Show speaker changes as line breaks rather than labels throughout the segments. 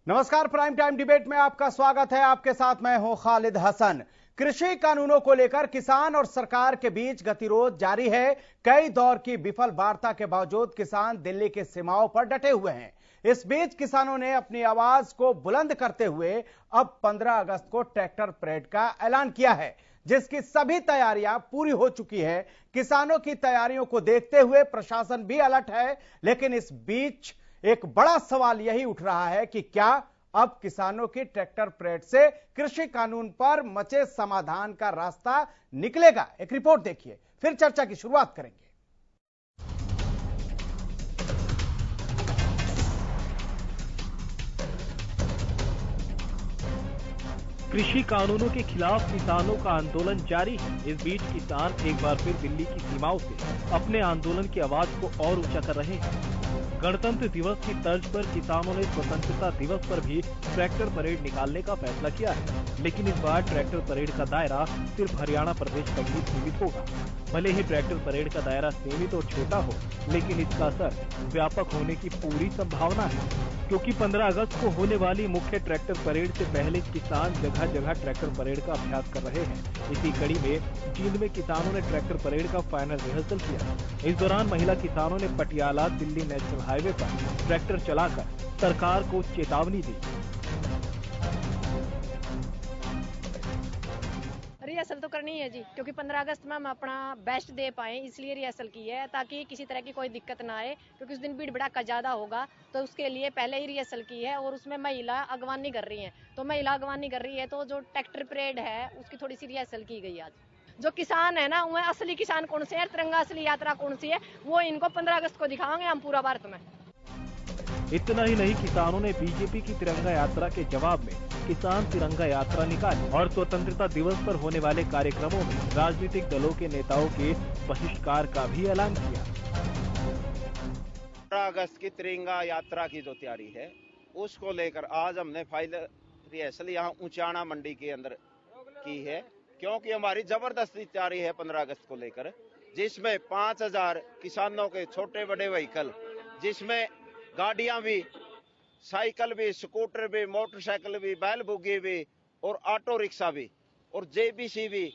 नमस्कार, prime time debate में आपका स्वागत है। आपके साथ मैं हूं खालिद हसन। कृषि कानूनों को लेकर किसान और सरकार के बीच गतिरोध जारी है। कई दौर की विफल वार्ता के बावजूद किसान दिल्ली की सीमाओं पर डटे हुए हैं। इस बीच किसानों ने अपनी आवाज को बुलंद करते हुए अब 15 अगस्त को ट्रैक्टर परेड का ऐलान किया है, जिसकी सभी तैयारियां पूरी हो चुकी है। किसानों की तैयारियों को देखते हुए प्रशासन भी अलर्ट है, लेकिन इस बीच एक बड़ा सवाल यही उठ रहा है कि क्या अब किसानों की ट्रैक्टर परेड से कृषि कानून पर मचे समाधान का रास्ता निकलेगा। एक रिपोर्ट देखिए, फिर चर्चा की शुरुआत करेंगे।
कृषि कानूनों के खिलाफ किसानों का आंदोलन जारी है। इस बीच किसान एक बार फिर दिल्ली की सीमाओं से अपने आंदोलन की आवाज को और ऊंचा कर रहे हैं। गणतंत्र दिवस की तर्ज पर किसानों ने स्वतंत्रता दिवस पर भी ट्रैक्टर परेड निकालने का फैसला किया है, लेकिन इस बार ट्रैक्टर परेड का दायरा सिर्फ हरियाणा प्रदेश तक ही सीमित होगा। भले ही ट्रैक्टर परेड का दायरा सीमित और छोटा हो, लेकिन इसका असर व्यापक होने की पूरी संभावना है, क्योंकि 15 अगस्त को होने वाली मुख्य ट्रैक्टर परेड से पहले किसान जगह जगह ट्रैक्टर परेड का अभ्यास कर रहे हैं। इसी कड़ी में जींद में किसानों ने ट्रैक्टर परेड का फाइनल रिहर्सल किया। इस दौरान महिला किसानों ने पटियाला दिल्ली नेशनल हाईवे पर ट्रैक्टर चलाकर सरकार को चेतावनी दी।
रिहर्सल तो करनी है जी, क्योंकि 15 अगस्त में हम अपना बेस्ट दे पाए, इसलिए रिहर्सल की है ताकि किसी तरह की कोई दिक्कत ना आए, क्योंकि उस दिन भीड़ भड़ाका ज्यादा होगा। तो उसके लिए पहले ही रिहर्सल की है और उसमें महिला अगवानी कर रही है। तो महिला अगवानी कर रही है तो जो ट्रैक्टर परेड है उसकी थोड़ी सी रिहर्सल की गई आज। जो किसान है ना, वह असली किसान कौन से है, तिरंगा असली यात्रा कौन सी है, वो इनको 15 अगस्त को दिखाएंगे हम पूरा भारत में।
इतना ही नहीं, किसानों ने बीजेपी की तिरंगा यात्रा के जवाब में किसान तिरंगा यात्रा निकाली और स्वतंत्रता दिवस पर होने वाले कार्यक्रमों में राजनीतिक दलों के नेताओं के बहिष्कार का भी ऐलान किया।
15 अगस्त की तिरंगा यात्रा की जो तैयारी है उसको लेकर आज हमने फाइनल रिहर्सल यहाँ ऊंचाना मंडी के अंदर की है, क्योंकि हमारी जबरदस्ती तैयारी है 15 अगस्त को लेकर, जिसमें 5000 किसानों के छोटे बड़े व्हीकल, जिसमें गाड़ियां भी, साइकिल भी, स्कूटर भी, मोटरसाइकिल भी, बैल बुग्गी भी और ऑटो रिक्शा भी और जेबीसी भी,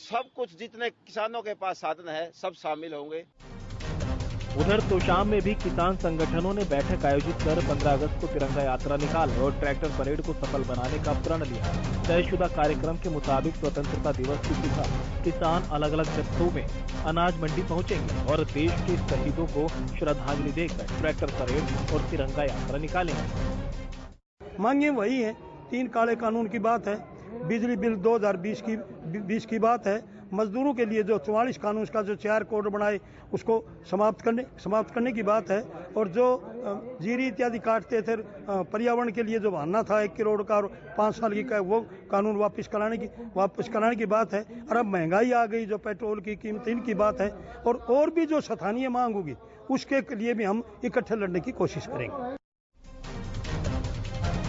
सब कुछ जितने किसानों के पास साधन है सब शामिल होंगे।
उधर तोशाम में भी किसान संगठनों ने बैठक आयोजित कर 15 अगस्त को तिरंगा यात्रा निकालने और ट्रैक्टर परेड को सफल बनाने का प्रण लिया। तयशुदा कार्यक्रम के मुताबिक स्वतंत्रता दिवस की सुबह किसान अलग अलग जत्थों में अनाज मंडी पहुंचेंगे और देश के शहीदों को श्रद्धांजलि देकर ट्रैक्टर परेड और तिरंगा यात्रा निकालेंगे।
मांगे वही है, 3 काले कानून की बात है, बिजली बिल 2020 की बात है, मजदूरों के लिए जो 44 कानून का जो 4 कोड बनाए उसको समाप्त करने की बात है, और जो जीरी इत्यादि काटते थे पर्यावरण के लिए जो बहाना था 1 करोड़ का और 5 साल की का, वो कानून वापस कराने की बात है। और अब महंगाई आ गई, जो पेट्रोल की कीमत, इनकी बात है, और भी जो स्थानीय मांग होगी उसके लिए भी हम इकट्ठे लड़ने की कोशिश करेंगे।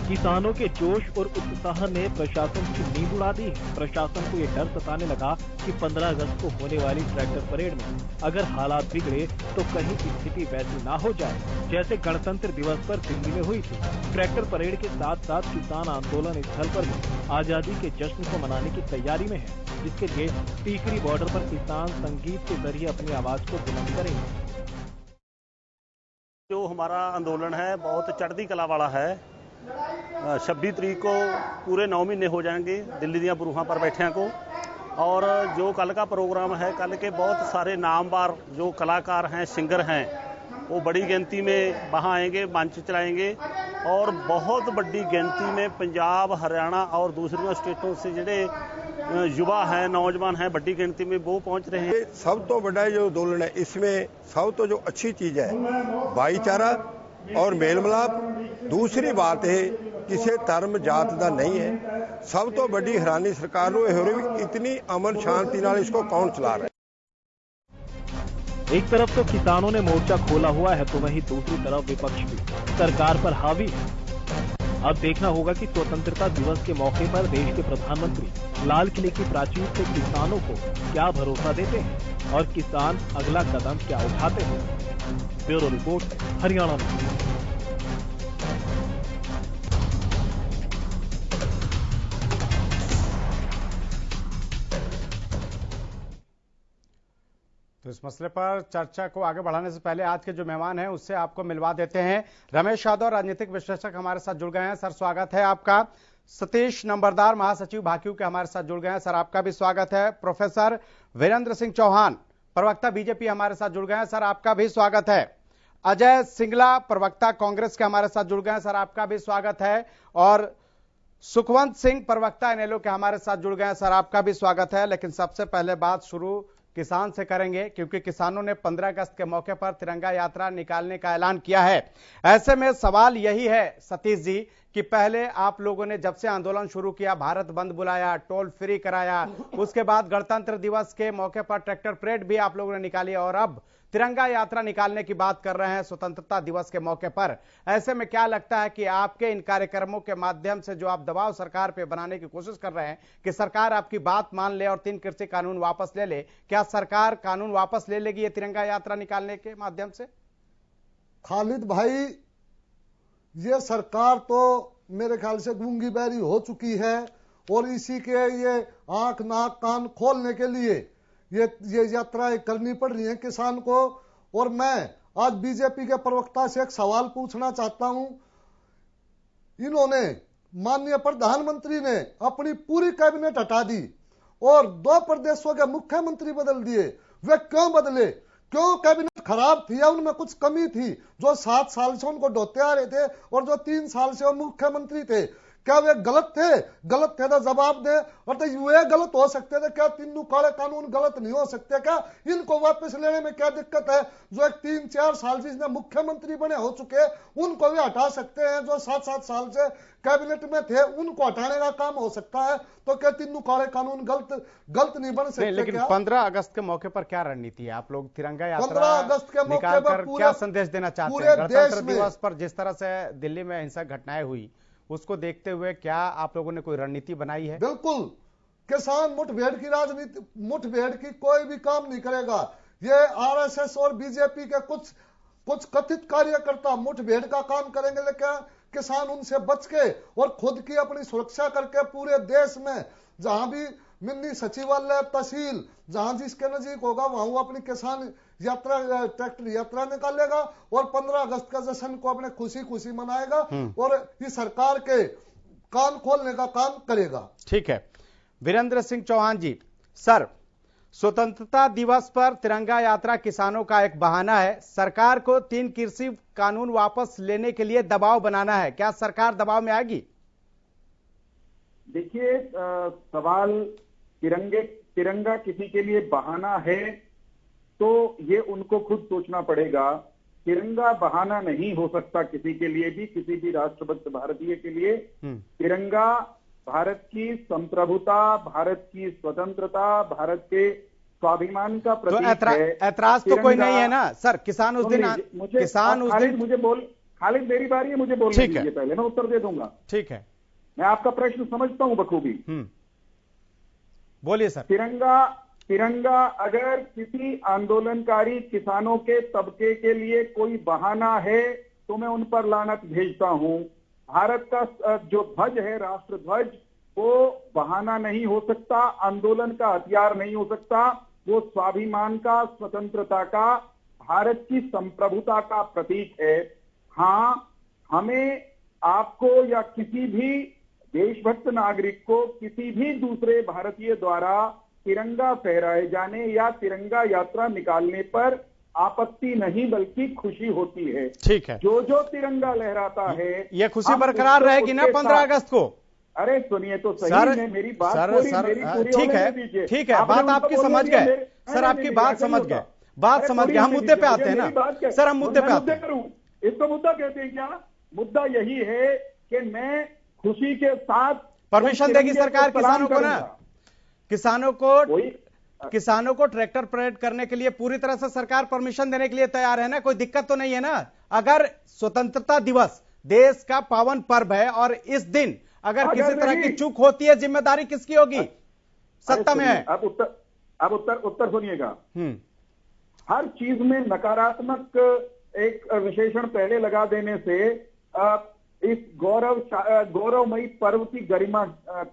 किसानों के जोश और उत्साह ने प्रशासन की नींद उड़ा दी है। प्रशासन को ये डर सताने लगा कि 15 अगस्त को होने वाली ट्रैक्टर परेड में अगर हालात बिगड़े तो कहीं स्थिति वैसी ना हो जाए जैसे गणतंत्र दिवस पर दिल्ली में हुई थी। ट्रैक्टर परेड के साथ साथ किसान आंदोलन स्थल पर भी आजादी के जश्न को मनाने की तैयारी में है, जिसके लिए टीकरी बॉर्डर पर किसान संगीत के जरिए अपनी आवाज को बुलंद करेंगे।
जो हमारा आंदोलन है बहुत चढ़ती कला वाला है। 26 तरीक को पूरे 9 महीने हो जाएंगे दिल्ली दियां बरूहां पर बैठे को, और जो कल का प्रोग्राम है, कल के बहुत सारे नामवर जो कलाकार हैं, सिंगर हैं, वो बड़ी गिनती में वहाँ आएंगे, मंच चलाएंगे, और बहुत बड़ी गिनती में पंजाब, हरियाणा और दूसरी स्टेटों से ਜਿਹੜੇ युवा हैं, नौजवान हैं, बड़ी गिनती में वो पहुंच रहे हैं।
सब तो बड़ा जो आंदोलन है, इसमें सब तो जो अच्छी चीज है भाईचारा और मेल मिलाप। दूसरी बात है किसी धर्म जात का नहीं है। सब तो बड़ी हैरानी सरकार को इतनी अमन शांति नाल इसको कौन चला रहा है।
एक तरफ तो किसानों ने मोर्चा खोला हुआ है, तो वहीं दूसरी तरफ विपक्ष भी सरकार पर हावी है। अब देखना होगा कि स्वतंत्रता दिवस के मौके पर देश के प्रधानमंत्री लाल किले की प्राचीर से किसानों को क्या भरोसा देते हैं और किसान अगला कदम क्या उठाते हैं। Bureau report, Haryana.
तो इस मसले पर चर्चा को आगे बढ़ाने से पहले आज के जो मेहमान हैं उससे आपको मिलवा देते हैं। रमेश यादव, राजनीतिक विश्लेषक, हमारे साथ जुड़ गए हैं। सर, स्वागत है आपका। सतीश नंबरदार, महासचिव भाकियू के, हमारे साथ जुड़ गए हैं। सर, आपका भी स्वागत है। प्रोफेसर वीरेंद्र सिंह चौहान, प्रवक्ता बीजेपी, हमारे साथ जुड़ गए हैं। सर, आपका भी स्वागत है। अजय सिंगला, प्रवक्ता कांग्रेस के, हमारे साथ जुड़ गए हैं। सर, आपका भी स्वागत है। और सुखवंत सिंह, प्रवक्ता इनेलो के, हमारे साथ जुड़ गए हैं। सर, आपका भी स्वागत है। लेकिन सबसे पहले बात शुरू किसान से करेंगे, क्योंकि किसानों ने 15 अगस्त के मौके पर तिरंगा यात्रा निकालने का ऐलान किया है। ऐसे में सवाल यही है सतीश जी कि पहले आप लोगों ने जब से आंदोलन शुरू किया, भारत बंद बुलाया, टोल फ्री कराया, उसके बाद गणतंत्र दिवस के मौके पर ट्रैक्टर परेड भी आप लोगों ने निकाली और अब तिरंगा यात्रा निकालने की बात कर रहे हैं स्वतंत्रता दिवस के मौके पर। ऐसे में क्या लगता है कि आपके इन कार्यक्रमों के माध्यम से जो आप दबाव सरकार पे बनाने की कोशिश कर रहे हैं कि सरकार आपकी बात मान ले और 3 कृषि कानून वापस ले ले, क्या सरकार कानून वापस ले लेगी ये तिरंगा यात्रा निकालने के माध्यम से?
खालिद भाई, ये सरकार तो मेरे ख्याल से गूंगी बहरी हो चुकी है और इसी के ये आंख नाक कान खोलने के लिए ये यात्राएं करनी पड़ रही हैं किसान को। और मैं आज बीजेपी के प्रवक्ता से एक सवाल पूछना चाहता हूं। इन्होंने, माननीय प्रधानमंत्री ने अपनी पूरी कैबिनेट हटा दी और 2 प्रदेशों के मुख्यमंत्री बदल दिए। वे क्यों बदले? क्यों कैबिनेट खराब थी या उनमें कुछ कमी थी? जो 7 साल से उनको ढोते आ रहे थे और जो 3 साल से वो मुख्यमंत्री थे, क्या वे गलत थे? गलत थे तो जवाब दे। और तो वे गलत हो सकते थे, क्या 3 काले कानून गलत नहीं हो सकते? क्या इनको वापस लेने में क्या दिक्कत है? जो 3-4 साल जिसने मुख्यमंत्री बने हो चुके उनको भी हटा सकते हैं। जो 7-7 साल से कैबिनेट में थे उनको हटाने का काम हो सकता है। तो क्या 3 काले कानून गलत नहीं बन सकते?
लेकिन क्या? 15 अगस्त के मौके पर क्या रणनीति है? आप लोग तिरंगा यात्रा
15 अगस्त के मौके पर
क्या संदेश देना चाहते हैं? गणतंत्र दिवस पर जिस तरह से दिल्ली में हिंसक घटनाएं हुई, उसको देखते हुए क्या आप लोगों ने कोई रणनीति बनाई है?
बिल्कुल, किसान मुठभेड़ की राजनीति, मुठभेड़ की कोई भी काम नहीं करेगा। ये आरएसएस और बीजेपी के कुछ कथित कार्यकर्ता मुठभेड़ का काम करेंगे, लेकिन किसान उनसे बच के और खुद की अपनी सुरक्षा करके पूरे देश में जहां भी मिनी सचिवालय, तहसील, जहां जिसके नजीक होगा वहां वो अपनी किसान यात्रा, ट्रैक्टर यात्रा निकालेगा और 15 अगस्त का जश्न को अपने खुशी खुशी मनाएगा और इस सरकार के कान खोलने का काम करेगा।
ठीक है। वीरेंद्र सिंह चौहान जी, सर, स्वतंत्रता दिवस पर तिरंगा यात्रा किसानों का एक बहाना है। सरकार को 3 कृषि कानून वापस लेने के लिए दबाव बनाना है। क्या सरकार दबाव में आएगी?
देखिए, सवाल तिरंगा किसी के लिए बहाना है तो ये उनको खुद सोचना पड़ेगा। तिरंगा बहाना नहीं हो सकता किसी के लिए भी, किसी भी राष्ट्रभक्त भारतीय के लिए। तिरंगा भारत की संप्रभुता, भारत की स्वतंत्रता, भारत के स्वाभिमान का प्रतीक है।
ऐतराज तो कोई नहीं है ना सर? किसान उस दिन
खालिद मेरी बारी है, मुझे बोलने दीजिए पहले, मैं उत्तर दे दूंगा।
ठीक है,
मैं आपका प्रश्न समझता हूं बखूबी।
बोलिए सर।
तिरंगा अगर किसी आंदोलनकारी किसानों के तबके के लिए कोई बहाना है तो मैं उन पर लानत भेजता हूं। भारत का जो ध्वज है, राष्ट्र ध्वज, वो बहाना नहीं हो सकता, आंदोलन का हथियार नहीं हो सकता। वो स्वाभिमान का, स्वतंत्रता का, भारत की संप्रभुता का प्रतीक है। हां, हमें, आपको या किसी भी देशभक्त नागरिक को किसी भी दूसरे भारतीय द्वारा तिरंगा फहराए जाने या तिरंगा यात्रा निकालने पर आपत्ति नहीं बल्कि खुशी होती है।
ठीक है।
जो तिरंगा लहराता है,
ये खुशी बरकरार रहेगी ना 15 अगस्त को?
अरे सुनिए तो सही, मेरी बात
ठीक है, बात आपकी समझ गए सर, आपकी बात समझ गए, हम मुद्दे पे आते हैं ना सर, हम मुद्दे पे आते हैं।
इसको मुद्दा कहते हैं क्या? मुद्दा यही है कि मैं खुशी के साथ
परमिशन देगी सरकार किसानों को ना, किसानों को ट्रैक्टर परेड करने के लिए पूरी तरह से सरकार परमिशन देने के लिए तैयार है ना, कोई दिक्कत तो नहीं है ना? अगर स्वतंत्रता दिवस देश का पावन पर्व है और इस दिन अगर किसी तरह की चूक होती है, जिम्मेदारी किसकी होगी? सत्ता में है।
अब उत्तर सुनिएगा। हर चीज में नकारात्मक एक विशेषण पहले लगा देने से इस गौरवमयी पर्व की गरिमा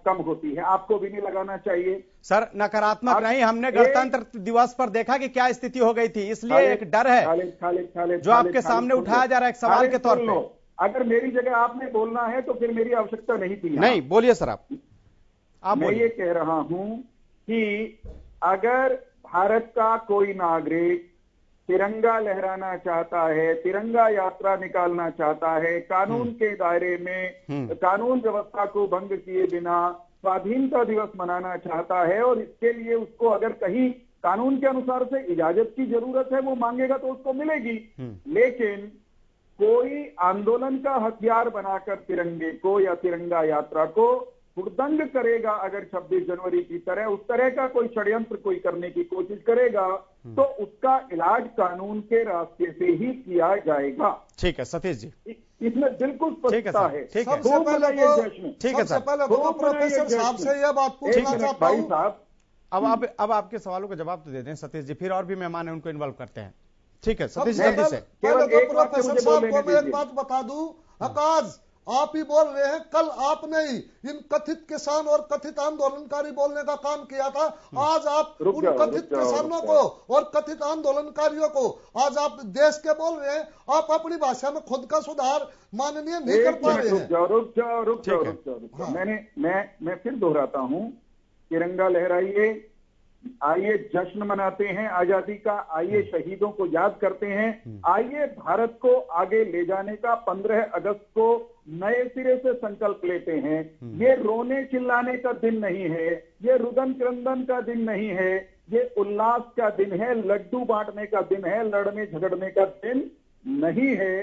कम होती है। आपको भी नहीं लगाना चाहिए
सर। नकारात्मक नहीं, हमने गणतंत्र दिवस पर देखा कि क्या स्थिति हो गई थी, इसलिए एक डर है जो आपके सामने उठाया जा रहा है एक सवाल के तौर पे।
अगर मेरी जगह आपने बोलना है तो फिर मेरी आवश्यकता नहीं थी।
नहीं, बोलिए सर आप
मैं ये कह रहा हूं कि अगर भारत का कोई नागरिक तिरंगा लहराना चाहता है, तिरंगा यात्रा निकालना चाहता है, कानून के दायरे में कानून व्यवस्था को भंग किए बिना स्वाधीनता दिवस मनाना चाहता है और इसके लिए उसको अगर कहीं कानून के अनुसार से इजाजत की जरूरत है, वो मांगेगा तो उसको मिलेगी। लेकिन कोई आंदोलन का हथियार बनाकर तिरंगे को या तिरंगा यात्रा को हुड़दंग करेगा, अगर 26 जनवरी की तरह उस तरह का कोई षड्यंत्र कोई करने की कोशिश करेगा तो उसका इलाज कानून के रास्ते से ही किया जाएगा।
ठीक है सतीश जी,
इसमें बिल्कुल स्पष्टता है।
सबसे पहले तो प्रोफेसर साहब से यह बात पूछना चाहता हूं
साहब। अब आपके सवालों का जवाब तो दे दें सतीश जी, फिर और भी मेहमान है उनको इन्वॉल्व करते हैं। ठीक है सतीश जल्दी से।
प्रोफेसर साहब को मैं एक बात बता दूं, आकाश आप ही बोल रहे हैं, कल आपने ही इन कथित किसान और कथित आंदोलनकारी बोलने का काम किया था। आज आप उन कथित किसानों को और कथित आंदोलनकारियों को आज आप देश के बोल रहे हैं। आप अपनी भाषा में खुद का सुधार माननीय नहीं कर पा रहे हैं।
रुक जाओ। मैं फिर दोहराता हूं, तिरंगा लहराइए, आइए जश्न मनाते हैं आजादी का, आइए शहीदों को याद करते हैं, आइए भारत को आगे ले जाने का 15 अगस्त को नए सिरे से संकल्प लेते हैं। ये रोने चिल्लाने का दिन नहीं है, ये रुदन क्रंदन का दिन नहीं है, ये उल्लास का दिन है, लड्डू बांटने का दिन है, लड़ने झगड़ने का दिन नहीं है।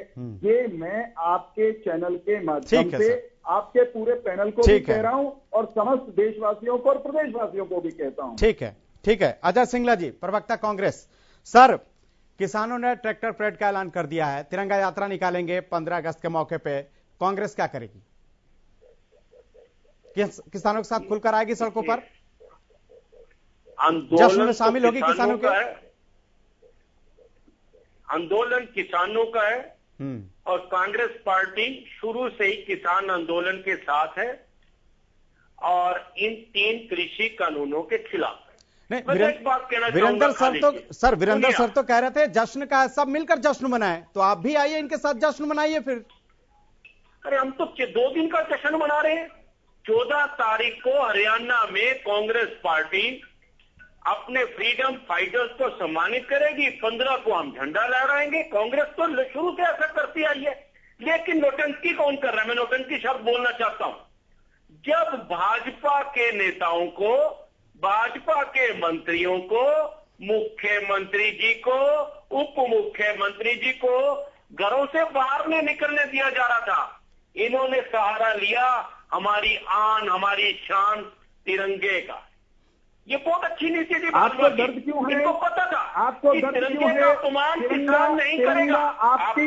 ये मैं आपके चैनल के माध्यम से आपके पूरे पैनल को भी कह रहा हूं और समस्त देशवासियों को और प्रदेशवासियों को भी कहता हूं।
ठीक है। अजय सिंगला जी, प्रवक्ता कांग्रेस। सर, किसानों ने ट्रैक्टर परेड का ऐलान कर दिया है, तिरंगा यात्रा निकालेंगे 15 अगस्त के मौके पे, कांग्रेस क्या करेगी? किसानों के साथ खुलकर आएगी सड़कों पर, जश्न में शामिल होगी किसानों के?
आंदोलन किसानों का है और कांग्रेस पार्टी शुरू से ही किसान आंदोलन के साथ है और इन 3 कृषि कानूनों के खिलाफ।
नहीं, वीरेंद्र सर तो कह रहे थे जश्न का सब मिलकर जश्न मनाएं, तो आप भी आइए इनके साथ जश्न मनाइए फिर।
अरे हम तो 2 दिन का जश्न मना रहे हैं। 14 तारीख को हरियाणा में कांग्रेस पार्टी अपने फ्रीडम फाइटर्स को सम्मानित करेगी, 15 को हम झंडा लहराएंगे। कांग्रेस तो शुरू से ऐसा करती आई है, लेकिन नौटंकी कौन कर रहा है? मैं नौटंकी शब्द बोलना चाहता हूं। जब भाजपा के नेताओं को, भाजपा के मंत्रियों को, मुख्यमंत्री जी को, उप मुख्यमंत्री जी को घरों से बाहर नहीं निकलने दिया जा रहा था, इन्होंने सहारा लिया हमारी आन, हमारी शान तिरंगे का। ये बहुत अच्छी नीति थी।
आपको दर्द क्यों है?
इनको पता था
आपको दर्द क्यों है?
अपमान किसान नहीं करेगा।
आपकी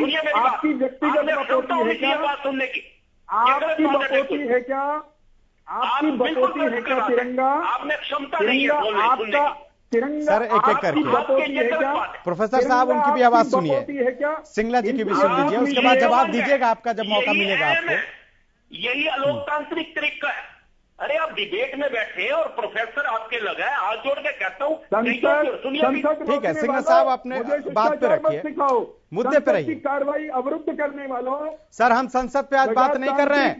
व्यक्तिगत बकौती है क्या?
बात सुनने की
आपकी बकौती है क्या? आपकी बकौती है क्या तिरंगा?
आपने क्षमता नहीं है
आपका तिरंगा
सर एक करके
बकौती है क्या?
प्रोफेसर साहब उनकी भी आवाज सुनिए, सिंगला जी की भी सुन लीजिए, उसके बाद जवाब दीजिएगा आपका जब मौका मिलेगा आपको।
यही अलोकतांत्रिक तरीका है। अरे आप डिबेट में बैठे हैं और प्रोफेसर आपके लगा है, हाथ जोड़ के कहता हूं
ठीक है सिंगला साहब, अपने बात पे रखिए, मुद्दे पे रहिए।
कार्रवाई अवरुद्ध करने वालों,
सर हम संसद पे आज बात नहीं कर रहे हैं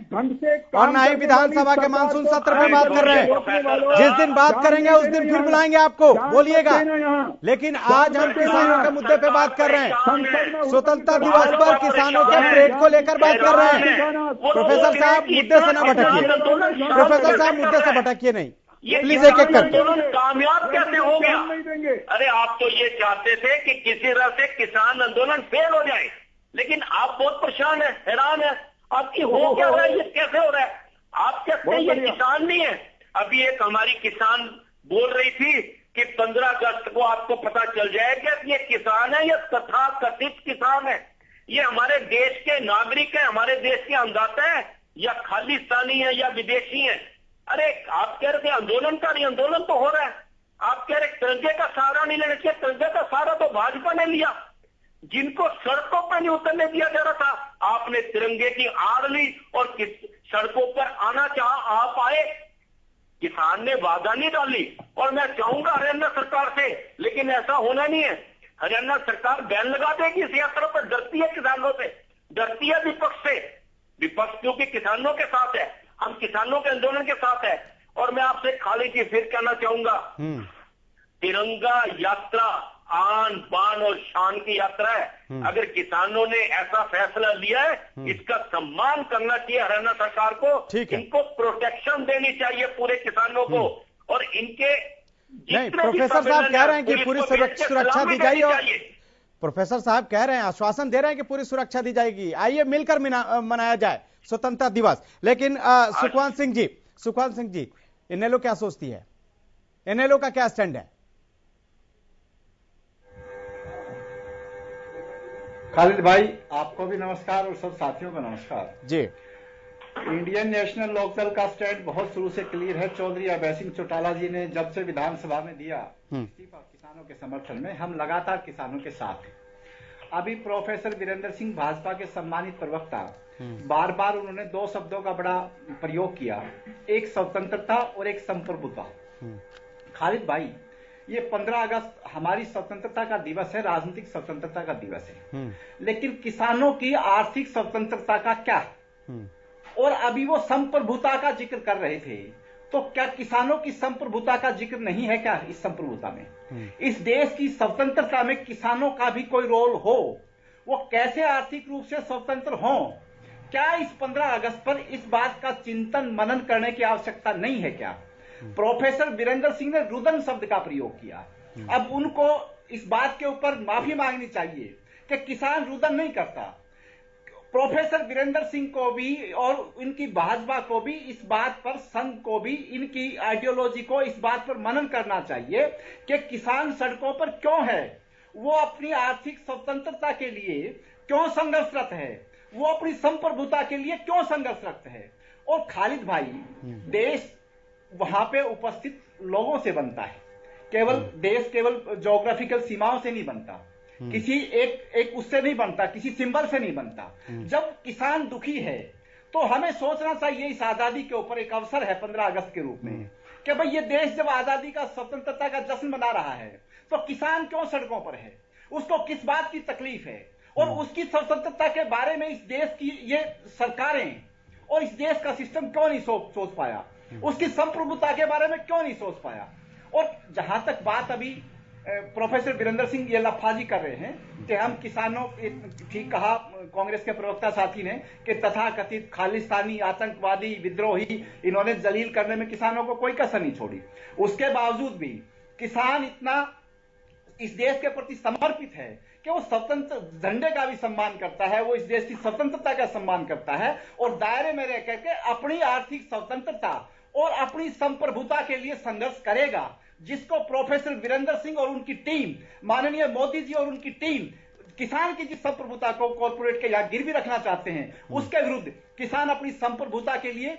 और ना ही विधानसभा के मानसून सत्र पे बात कर रहे हैं। जिस दिन बात करेंगे उस दिन फिर बुलाएंगे आपको, बोलिएगा। लेकिन आज हम किसानों के मुद्दे पे बात कर रहे हैं, स्वतंत्रता दिवस पर किसानों के परेड को लेकर बात कर रहे हैं। प्रोफेसर साहब मुद्दे से ना भटकिए, प्रोफेसर साहब मुद्दे से भटकिए नहीं, प्लीज एक एक करके।
कामयाब कैसे हो गया? अरे आप तो ये चाहते थे कि किसी तरह से किसान आंदोलन फेल हो जाए, लेकिन आप बहुत परेशान है, हैरान है, आपकी हो क्या रहा है, ये कैसे हो रहा है? आप कहते हैं ये किसान नहीं है। अभी एक हमारी किसान बोल रही थी कि 15 अगस्त को आपको पता चल जाएगा कि ये किसान है या तथा कथित किसान है, ये हमारे देश के नागरिक है, हमारे देश के अन्नदाता है या खालिस्तानी है या विदेशी है। अरे आप कह रहे थे आंदोलनकारी, आंदोलन तो हो रहा है। आप कह रहे तिरंगे का सहारा नहीं लेना चाहिए, तिरंगे का सहारा तो भाजपा ने लिया। जिनको सड़कों पर नहीं उतरने दिया जा रहा था, आपने तिरंगे की आड़ ली और सड़कों पर आना चाहा, आप आए। किसान ने वादा नहीं डाली। और मैं चाहूंगा हरियाणा सरकार से, लेकिन ऐसा होना नहीं है। हरियाणा सरकार बैन लगा देगी इस यात्रा पर, डरती है किसानों से, डरती है विपक्ष से। विपक्ष क्योंकि किसानों के साथ है, हम किसानों के आंदोलन के साथ है। और मैं आपसे खाली जी फिर कहना चाहूंगा, तिरंगा यात्रा आन बान और शान की यात्रा है। अगर किसानों ने ऐसा फैसला लिया है, इसका सम्मान करना चाहिए हरियाणा सरकार को। इनको प्रोटेक्शन देनी चाहिए पूरे किसानों को। और इनके
नहीं, प्रोफेसर साहब कह रहे हैं कि पूरी सुरक्षा दी जाएगी और प्रोफेसर साहब कह रहे हैं, आश्वासन दे रहे हैं कि पूरी सुरक्षा दी जाएगी। आइए मिलकर मनाया जाए स्वतंत्रता दिवस। लेकिन सुखवंत सिंह जी, इनेलो क्या सोचती है? इनेलो का क्या स्टैंड है?
खालिद भाई, आपको भी नमस्कार और सब साथियों को नमस्कार
जी।
इंडियन नेशनल लोकदल का स्टैंड बहुत शुरू से क्लियर है। चौधरी अभय सिंह चौटाला जी ने जब से विधानसभा में दिया इस्तीफा किसानों के समर्थन में, हम लगातार किसानों के साथ हैं। अभी प्रोफेसर वीरेंद्र सिंह भाजपा के सम्मानित प्रवक्ता, बार बार उन्होंने दो शब्दों का बड़ा प्रयोग किया, एक स्वतंत्रता और एक संप्रभुता। खालिद भाई, ये 15 अगस्त हमारी स्वतंत्रता का दिवस है, राजनीतिक स्वतंत्रता का दिवस है, लेकिन किसानों की आर्थिक स्वतंत्रता का क्या? और अभी वो संप्रभुता का जिक्र कर रहे थे, तो क्या किसानों की संप्रभुता का जिक्र नहीं है क्या इस संप्रभुता में? इस देश की स्वतंत्रता में किसानों का भी कोई रोल हो? वो कैसे आर्थिक रूप से स्वतंत्र हों? क्या इस 15 अगस्त पर इस बात का चिंतन मनन करने की आवश्यकता नहीं है क्या? प्रोफेसर वीरेंद्र सिंह ने रुदन शब्द का प्रयोग किया। अब उनको इस बात के ऊपर माफी मांगनी चाहिए कि किसान रुदन नहीं करता। प्रोफेसर वीरेंद्र सिंह को भी और इनकी भाजपा को भी इस बात पर, संघ को भी, इनकी आइडियोलॉजी को इस बात पर मनन करना चाहिए कि किसान सड़कों पर क्यों है, वो अपनी आर्थिक स्वतंत्रता के लिए क्यों संघर्षरत है, वो अपनी संप्रभुता के लिए क्यों संघर्षरत है। और खालिद भाई, देश वहां पे उपस्थित लोगों से बनता है, देश केवल ज्योग्राफिकल सीमाओं से नहीं बनता, किसी एक उससे नहीं बनता, किसी सिंबल से नहीं बनता। जब किसान दुखी है तो हमें सोचना चाहिए, इस आजादी के ऊपर एक अवसर है 15 अगस्त के रूप में, कि भाई ये देश जब आजादी का, स्वतंत्रता का जश्न मना रहा है, तो किसान क्यों सड़कों पर है, उसको किस बात की तकलीफ है, और उसकी स्वतंत्रता के बारे में इस देश की ये सरकारें और इस देश का सिस्टम क्यों नहीं सोच पाया, उसकी संप्रभुता के बारे में क्यों नहीं सोच पाया। और जहां तक बात अभी प्रोफेसर वीरेंद्र सिंह ये लफाजी कर रहे हैं कि हम किसानों, ठीक कहा कांग्रेस के प्रवक्ता साथी ने कि तथाकथित खालिस्तानी, आतंकवादी, विद्रोही, इन्होंने जलील करने में किसानों को कोई कसर नहीं छोड़ी। उसके बावजूद भी किसान इतना इस देश के प्रति समर्पित है कि वो स्वतंत्र झंडे का भी सम्मान करता है, वो इस देश की स्वतंत्रता का सम्मान करता है, और दायरे में रह करके अपनी आर्थिक स्वतंत्रता और अपनी संप्रभुता के लिए संघर्ष करेगा, जिसको प्रोफेसर वीरेंद्र सिंह और उनकी टीम, माननीय मोदी जी और उनकी टीम, किसान की जिस संप्रभुता को कॉर्पोरेट के यहाँ गिरवी रखना चाहते हैं, उसके विरुद्ध किसान अपनी संप्रभुता के लिए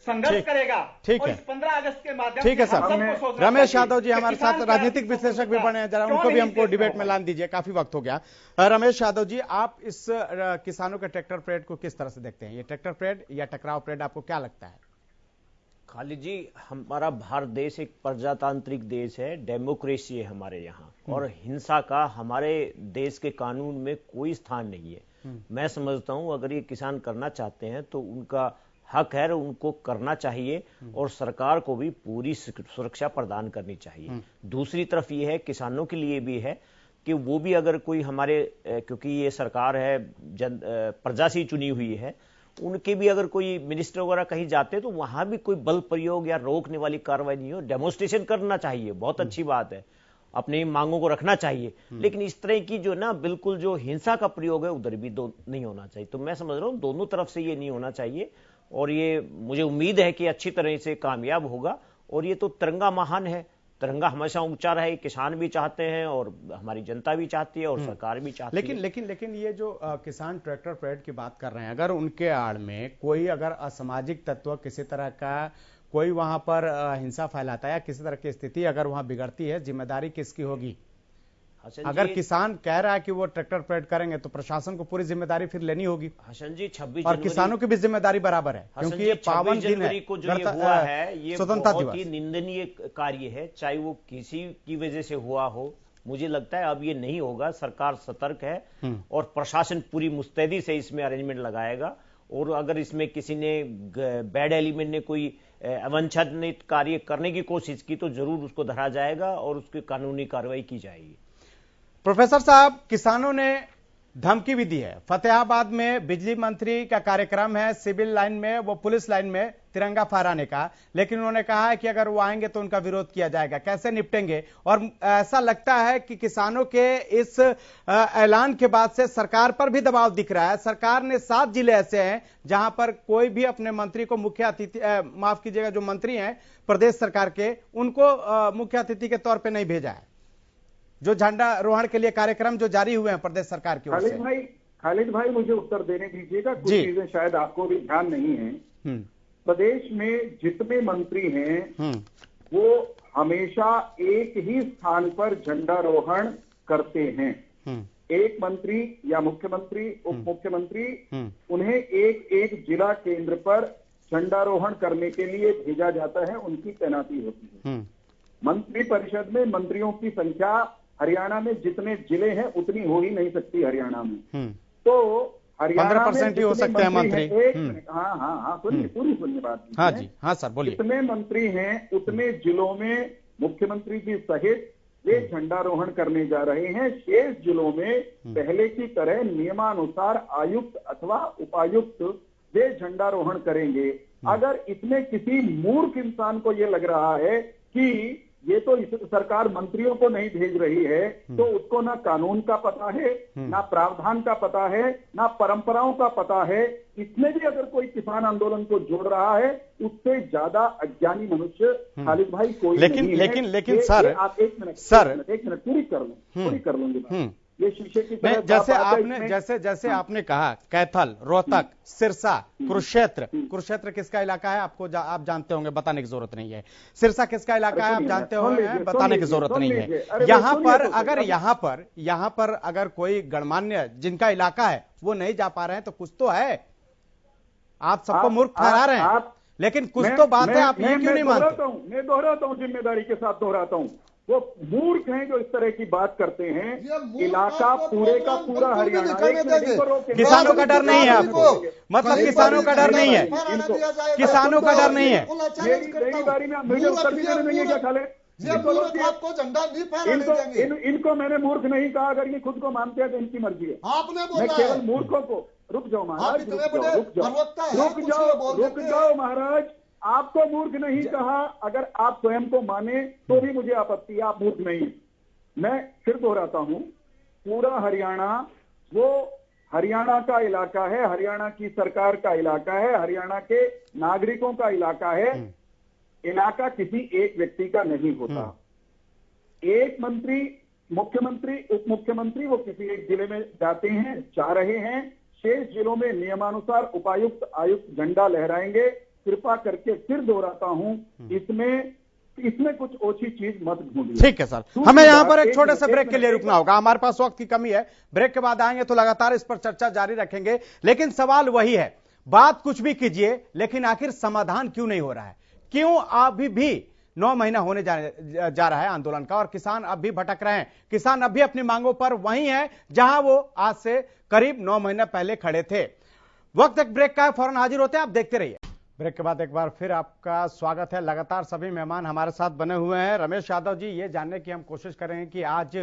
संघर्ष करेगा। और इस 15 अगस्त के माध्यम से,
ठीक है सर। रमेश यादव जी हमारे साथ राजनीतिक विश्लेषक भी बने हैं, जरा उनको भी हमको डिबेट में लान दीजिए, काफी वक्त हो गया। रमेश यादव जी, आप इस किसानों के ट्रैक्टर परेड को किस तरह से देखते हैं? ये ट्रैक्टर परेड या टकराव परेड आपको क्या लगता है?
खालिद जी, हमारा भारत देश एक प्रजातांत्रिक देश है, डेमोक्रेसी है हमारे यहाँ, और हिंसा का हमारे देश के कानून में कोई स्थान नहीं है। मैं समझता हूँ अगर ये किसान करना चाहते हैं तो उनका हक है, उनको करना चाहिए, और सरकार को भी पूरी सुरक्षा प्रदान करनी चाहिए। दूसरी तरफ ये है, किसानों के लिए भी है कि वो भी अगर कोई हमारे, क्योंकि ये सरकार है प्रजा से चुनी हुई है, उनके भी अगर कोई मिनिस्टर वगैरह कहीं जाते तो वहां भी कोई बल प्रयोग या रोकने वाली कार्रवाई नहीं हो, डेमोन्स्ट्रेशन करना चाहिए, बहुत अच्छी बात है, अपनी मांगों को रखना चाहिए, लेकिन इस तरह की जो ना बिल्कुल जो हिंसा का प्रयोग है उधर भी नहीं होना चाहिए। तो मैं समझ रहा हूँ दोनों तरफ से ये नहीं होना चाहिए, और ये मुझे उम्मीद है कि अच्छी तरह से कामयाब होगा। और ये तो तिरंगा महान है, तिरंगा हमेशा ऊंचा रहे, किसान भी चाहते हैं और हमारी जनता भी चाहती है और सरकार भी चाहती है।
लेकिन ये जो किसान ट्रैक्टर परेड की बात कर रहे हैं, अगर उनके आड़ में कोई अगर असामाजिक तत्व किसी तरह का कोई वहां पर हिंसा फैलाता है या किसी तरह की स्थिति अगर वहां बिगड़ती है, जिम्मेदारी किसकी होगी? अगर किसान कह रहा है कि वो ट्रैक्टर परेड करेंगे तो प्रशासन को पूरी जिम्मेदारी फिर लेनी होगी।
हसन जी 26
और किसानों की भी जिम्मेदारी बराबर है, क्योंकि ये पावन दिन है,
को जो ये हुआ है ये
स्वतंत्रता
बहुत ही
दिवस।
निंदनीय कार्य है, चाहे वो किसी की वजह से हुआ हो। मुझे लगता है अब ये नहीं होगा, सरकार सतर्क है और प्रशासन पूरी मुस्तैदी से इसमें अरेंजमेंट लगाएगा। और अगर इसमें किसी ने बैड एलिमेंट ने कोई अवांछनीय कार्य करने की कोशिश की तो जरूर उसको धरा जाएगा और उसकी कानूनी कार्रवाई की जाएगी।
प्रोफेसर साहब, किसानों ने धमकी भी दी है। फतेहाबाद में बिजली मंत्री का कार्यक्रम है, सिविल लाइन में, वो पुलिस लाइन में तिरंगा फहराने का, लेकिन उन्होंने कहा है कि अगर वो आएंगे तो उनका विरोध किया जाएगा। कैसे निपटेंगे? और ऐसा लगता है कि किसानों के इस ऐलान के बाद से सरकार पर भी दबाव दिख रहा है। सरकार ने 7 जिले ऐसे हैं जहां पर कोई भी अपने मंत्री को मुख्य अतिथि, माफ कीजिएगा, जो मंत्री हैं प्रदेश सरकार के, उनको मुख्य अतिथि के तौर पर नहीं भेजा है। जो झंडा रोहण के लिए कार्यक्रम जो जारी हुए हैं प्रदेश सरकार की ओर से।
खालिद भाई मुझे उत्तर देने दीजिएगा, कुछ चीजें शायद आपको भी ध्यान नहीं है। प्रदेश में जितने मंत्री हैं वो हमेशा एक ही स्थान पर झंडारोहण करते हैं। एक मंत्री या मुख्यमंत्री, उप मुख्यमंत्री, उन्हें एक एक जिला केंद्र पर झंडारोहण करने के लिए भेजा जाता है, उनकी तैनाती होती है। मंत्री परिषद में मंत्रियों की संख्या हरियाणा में जितने जिले हैं उतनी हो ही नहीं सकती हरियाणा में। तो हरियाणा
15% ही हो सकते हैं मंत्री।
हाँ, सुनिए, पूरी सुनिए बात।
हाँ जी, हाँ सर बोलिए।
जितने मंत्री हैं उतने जिलों में मुख्यमंत्री जी सहित वे झंडारोहण करने जा रहे हैं। शेष जिलों में पहले की तरह नियमानुसार आयुक्त अथवा उपायुक्त वे झंडारोहण करेंगे। अगर इसमें किसी मूर्ख इंसान को ये लग रहा है कि ये तो इस सरकार मंत्रियों को नहीं भेज रही है, तो उसको ना कानून का पता है, ना प्रावधान का पता है, ना परंपराओं का पता है। इसमें भी अगर कोई किसान आंदोलन को जोड़ रहा है, उससे ज्यादा अज्ञानी मनुष्य खालिद भाई कोई नहीं है।
लेकिन सर,
आप एक मिनट पूरी कर लूंगी। ये शीशे की तरह
जैसे आपने कहा कैथल, रोहतक, सिरसा, कुरुक्षेत्र किसका इलाका है आपको आप जानते होंगे, बताने की जरूरत नहीं है। सिरसा किसका इलाका है आप जानते होंगे, बताने की जरूरत नहीं है। यहाँ पर अगर कोई गणमान्य जिनका इलाका है वो नहीं जा पा रहे हैं तो कुछ तो है। आप सबको मूर्ख ठहरा रहे हैं, लेकिन कुछ तो बात है। आप ये क्यों नहीं मानते?
मैं दोहराता हूँ, जिम्मेदारी के साथ दोहराता हूँ। वो मूर्ख हैं जो इस तरह की बात करते हैं। इलाका पूरे का पूरा हरियाणा,
किसानों का डर नहीं है आपको, मतलब किसानों का डर नहीं है, किसानों का डर नहीं है।
जिम्मेदारी में मुझे उत्तर भी देंगे क्या खाले?
आपको झंडा नहीं फहराने देंगे।
इनको मैंने मूर्ख नहीं कहा, अगर ये खुद को मानते हैं तो इनकी मर्जी है।
आपने बोला
मैं केवल मूर्खों को, रुक जाओ महाराज, रुक जाओ महाराज, आपको मूर्ख नहीं कहा। अगर आप स्वयं को माने तो भी मुझे आपत्ति है, आप मूर्ख नहीं है। मैं फिर दोहराता हूं, पूरा हरियाणा वो हरियाणा का इलाका है, हरियाणा की सरकार का इलाका है, हरियाणा के नागरिकों का इलाका है। इलाका किसी एक व्यक्ति का नहीं होता। एक मंत्री, मुख्यमंत्री, उप मुख्यमंत्री वो किसी एक जिले में जाते हैं, जा रहे हैं। शेष जिलों में नियमानुसार उपायुक्त, आयुक्त झंडा लहराएंगे। कृपा करके फिर दोहराता हूं, इसमें कुछ ओछी चीज मत ढूंढिए।
ठीक है सर, हमें यहां पर एक छोटे से ब्रेक के लिए रुकना होगा, हमारे पास वक्त की कमी है। ब्रेक के बाद आएंगे तो लगातार इस पर चर्चा जारी रखेंगे। लेकिन सवाल वही है, बात कुछ भी कीजिए, लेकिन आखिर समाधान क्यों नहीं हो रहा है? क्यों अभी भी 9 महीना होने जा रहा है आंदोलन का और किसान अब भी भटक रहे हैं? किसान अब भी अपनी मांगों पर वहीं है जहां वो आज से करीब 9 महीना पहले खड़े थे। वक्त एक ब्रेक का है, फौरन हाजिर होते हैं, आप देखते रहिए। ब्रेक के बाद एक बार फिर आपका स्वागत है। लगातार सभी मेहमान हमारे साथ बने हुए हैं। रमेश यादव जी, ये जानने की हम कोशिश करेंगे कि आज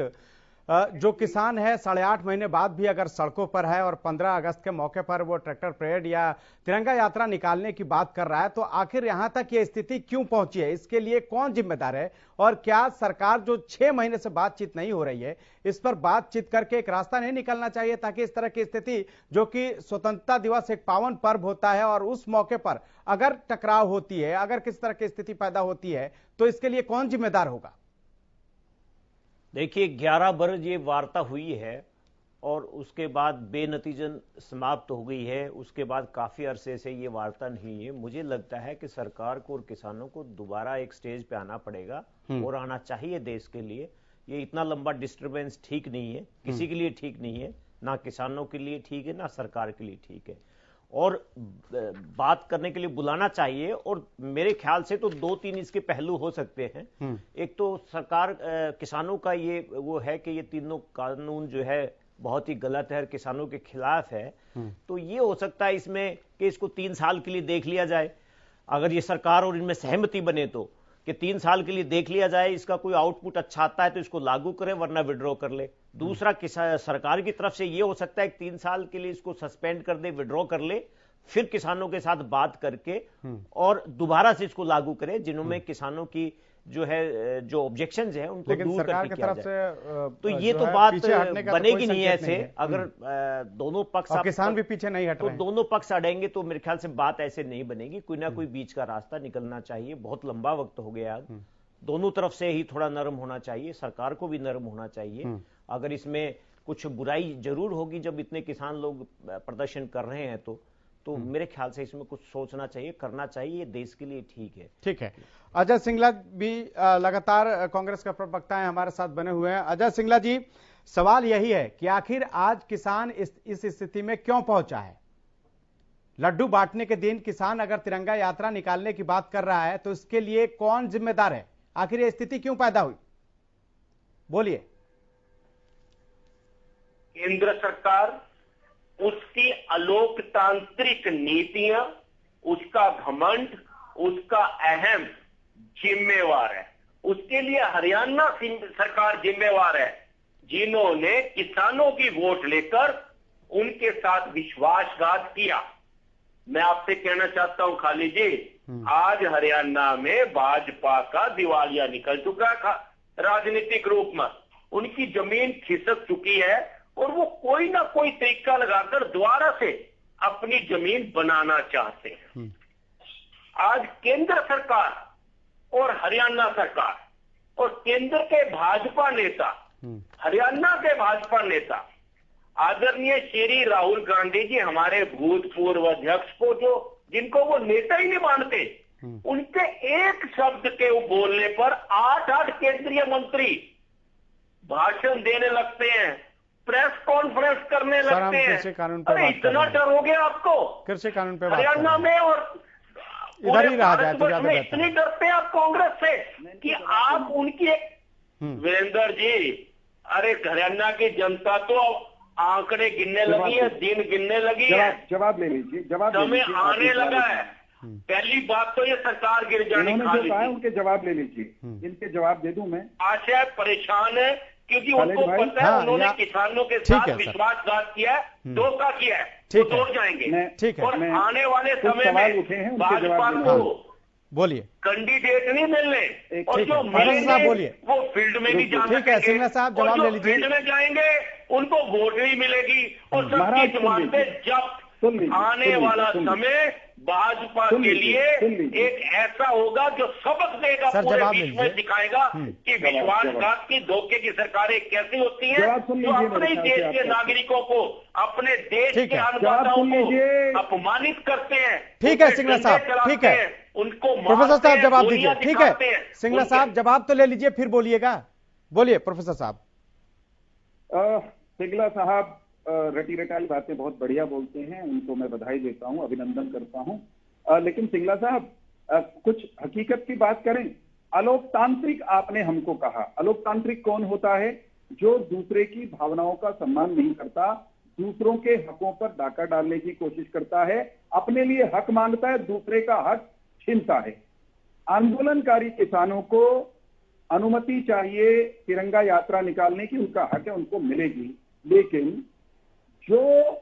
जो किसान है 8.5 महीने बाद भी अगर सड़कों पर है और 15 अगस्त के मौके पर वो ट्रैक्टर परेड या तिरंगा यात्रा निकालने की बात कर रहा है, तो आखिर यहां तक ये स्थिति क्यों पहुंची है? इसके लिए कौन जिम्मेदार है? और क्या सरकार जो 6 महीने से बातचीत नहीं हो रही है, इस पर बातचीत करके एक रास्ता नहीं निकलना चाहिए ताकि इस तरह की स्थिति, जो कि स्वतंत्रता दिवस एक पावन पर्व होता है और उस मौके पर अगर टकराव होती है, अगर किस तरह की स्थिति पैदा होती है, तो इसके लिए कौन जिम्मेदार होगा?
देखिए, 11 बरस ये वार्ता हुई है और उसके बाद बेनतीजन समाप्त हो गई है। उसके बाद काफी अरसे से ये वार्ता नहीं है। मुझे लगता है कि सरकार को और किसानों को दोबारा एक स्टेज पे आना पड़ेगा और आना चाहिए देश के लिए, ये इतना लंबा डिस्टर्बेंस ठीक नहीं है, किसी के लिए ठीक नहीं है, ना किसानों के लिए ठीक है, ना सरकार के लिए ठीक है। और बात करने के लिए बुलाना चाहिए, और मेरे ख्याल से तो 2-3 इसके पहलू हो सकते हैं। एक तो सरकार किसानों का ये वो है कि ये तीनों कानून जो है बहुत ही गलत है और किसानों के खिलाफ है, तो ये हो सकता है इसमें कि इसको 3 साल के लिए देख लिया जाए। अगर ये सरकार और इनमें सहमति बने तो कि 3 साल के लिए देख लिया जाए, इसका कोई आउटपुट अच्छा आता है तो इसको लागू करें, वरना विड्रॉ कर ले। दूसरा सरकार की तरफ से ये हो सकता है कि 3 साल के लिए इसको सस्पेंड कर दे, विड्रॉ कर ले, फिर किसानों के साथ बात करके और दोबारा से इसको लागू करे, जिनमें किसानों की जो है जो ऑब्जेक्शंस हैं उनको दूर करके किया जाए। तो ये तो बात बनेगी नहीं ऐसे, अगर दोनों पक्ष
किसान भी पीछे नहीं हट
तो दोनों पक्ष अड़ेंगे तो मेरे ख्याल से बात ऐसे नहीं बनेगी। कोई ना कोई बीच का रास्ता निकलना चाहिए। बहुत लंबा वक्त हो गया, दोनों तरफ से ही थोड़ा नरम होना चाहिए, सरकार को भी नरम होना चाहिए। अगर इसमें कुछ बुराई जरूर होगी जब इतने किसान लोग प्रदर्शन कर रहे हैं तो मेरे ख्याल से इसमें कुछ सोचना चाहिए, करना चाहिए, ये देश के लिए ठीक है।
ठीक है। अजय सिंगला भी लगातार कांग्रेस का प्रवक्ता है, हमारे साथ बने हुए हैं। अजय सिंगला जी, सवाल यही है कि आखिर आज किसान इस स्थिति में क्यों पहुंचा है? लड्डू बांटने के दिन किसान अगर तिरंगा यात्रा निकालने की बात कर रहा है तो इसके लिए कौन जिम्मेदार है? आखिर ये स्थिति क्यों पैदा हुई? बोलिए।
केंद्र सरकार, उसकी अलोकतांत्रिक नीतियां, उसका घमंड, उसका अहम जिम्मेवार है। उसके लिए हरियाणा सरकार जिम्मेवार है, जिन्होंने किसानों की वोट लेकर उनके साथ विश्वासघात किया। मैं आपसे कहना चाहता हूं खालिद जी, आज हरियाणा में भाजपा का दिवालिया निकल चुका था राजनीतिक रूप में। उनकी जमीन खिसक चुकी है और वो कोई ना कोई तरीका लगाकर दोबारा से अपनी जमीन बनाना चाहते हैं। आज केंद्र सरकार और हरियाणा सरकार और केंद्र के भाजपा नेता, हरियाणा के भाजपा नेता आदरणीय श्री राहुल गांधी जी, हमारे भूतपूर्व अध्यक्ष को जिनको वो नेता ही नहीं मानते, उनके एक शब्द के बोलने पर 8 केंद्रीय मंत्री भाषण देने लगते हैं, प्रेस कॉन्फ्रेंस करने लगते हैं। अरे इतना डर हो गया आपको
कृषि कानून पे
हरियाणा में और
इधर ही रहा जाए तो ज्यादा
में इतनी डरते हैं आप कांग्रेस से कि आप उनकी वीरेंद्र जी, अरे हरियाणा की जनता तो आंकड़े गिनने लगी है, दिन गिनने लगी है।
जवाब ले लीजिए,
समय आने लगा है। पहली बात तो ये सरकार गिर जाने
का, उनके जवाब ले लीजिए, इनके जवाब दे दूं मैं।
आशा परेशान है क्योंकि उनको पता है उन्होंने किसानों के साथ विश्वासघात किया है, धोखा किया है, तो तोड़ जाएंगे।
ठीक है।
और आने वाले समय में भाजपा को
बोलिए
कैंडिडेट नहीं मिलने, और जो
मिलेंगे
वो फील्ड में भी जा
ठीक है। सिंगला साहब जवाब ले लीजिए।
फील्ड में जाएंगे उनको वोट नहीं मिलेगी और सबकी जमानतें जब्त। आने वाला समय भाजपा के लिए एक ऐसा होगा जो सबक देगा, पूरे विश्व में दिखाएगा कि विश्वासघात की, धोखे की सरकारें कैसी होती हैं, जो अपने ही देश के नागरिकों को, अपने देश के अन्नदाताओं को अपमानित करते हैं।
ठीक है सिंगला साहब, ठीक है।
उनको
प्रोफेसर साहब जवाब दीजिए। ठीक है सिंगला साहब, जवाब तो ले लीजिए फिर बोलिएगा। बोलिए प्रोफेसर साहब।
सिंगला साहब रटी रटाई बातें बहुत बढ़िया बोलते हैं, उनको मैं बधाई देता हूं, अभिनंदन करता हूं। लेकिन सिंगला साहब कुछ हकीकत की बात करें। अलोकतांत्रिक आपने हमको कहा, अलोकतांत्रिक कौन होता है? जो दूसरे की भावनाओं का सम्मान नहीं करता, दूसरों के हकों पर डाका डालने की कोशिश करता है, अपने लिए हक मांगता है, दूसरे का हक छीनता है। आंदोलनकारी किसानों को अनुमति चाहिए तिरंगा यात्रा निकालने की, उनका हक है, उनको मिलेगी। लेकिन जो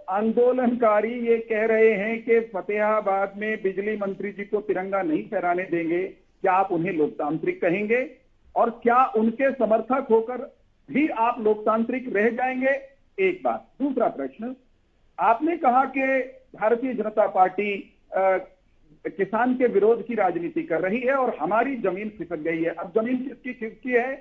आंदोलनकारी ये कह रहे हैं कि फतेहाबाद में बिजली मंत्री जी को तिरंगा नहीं फहराने देंगे, क्या आप उन्हें लोकतांत्रिक कहेंगे? और क्या उनके समर्थक होकर भी आप लोकतांत्रिक रह जाएंगे? एक बात। दूसरा प्रश्न, आपने कहा कि भारतीय जनता पार्टी किसान के विरोध की राजनीति कर रही है और हमारी जमीन खिसक गई है। अब जमीन किसकी खिसकी है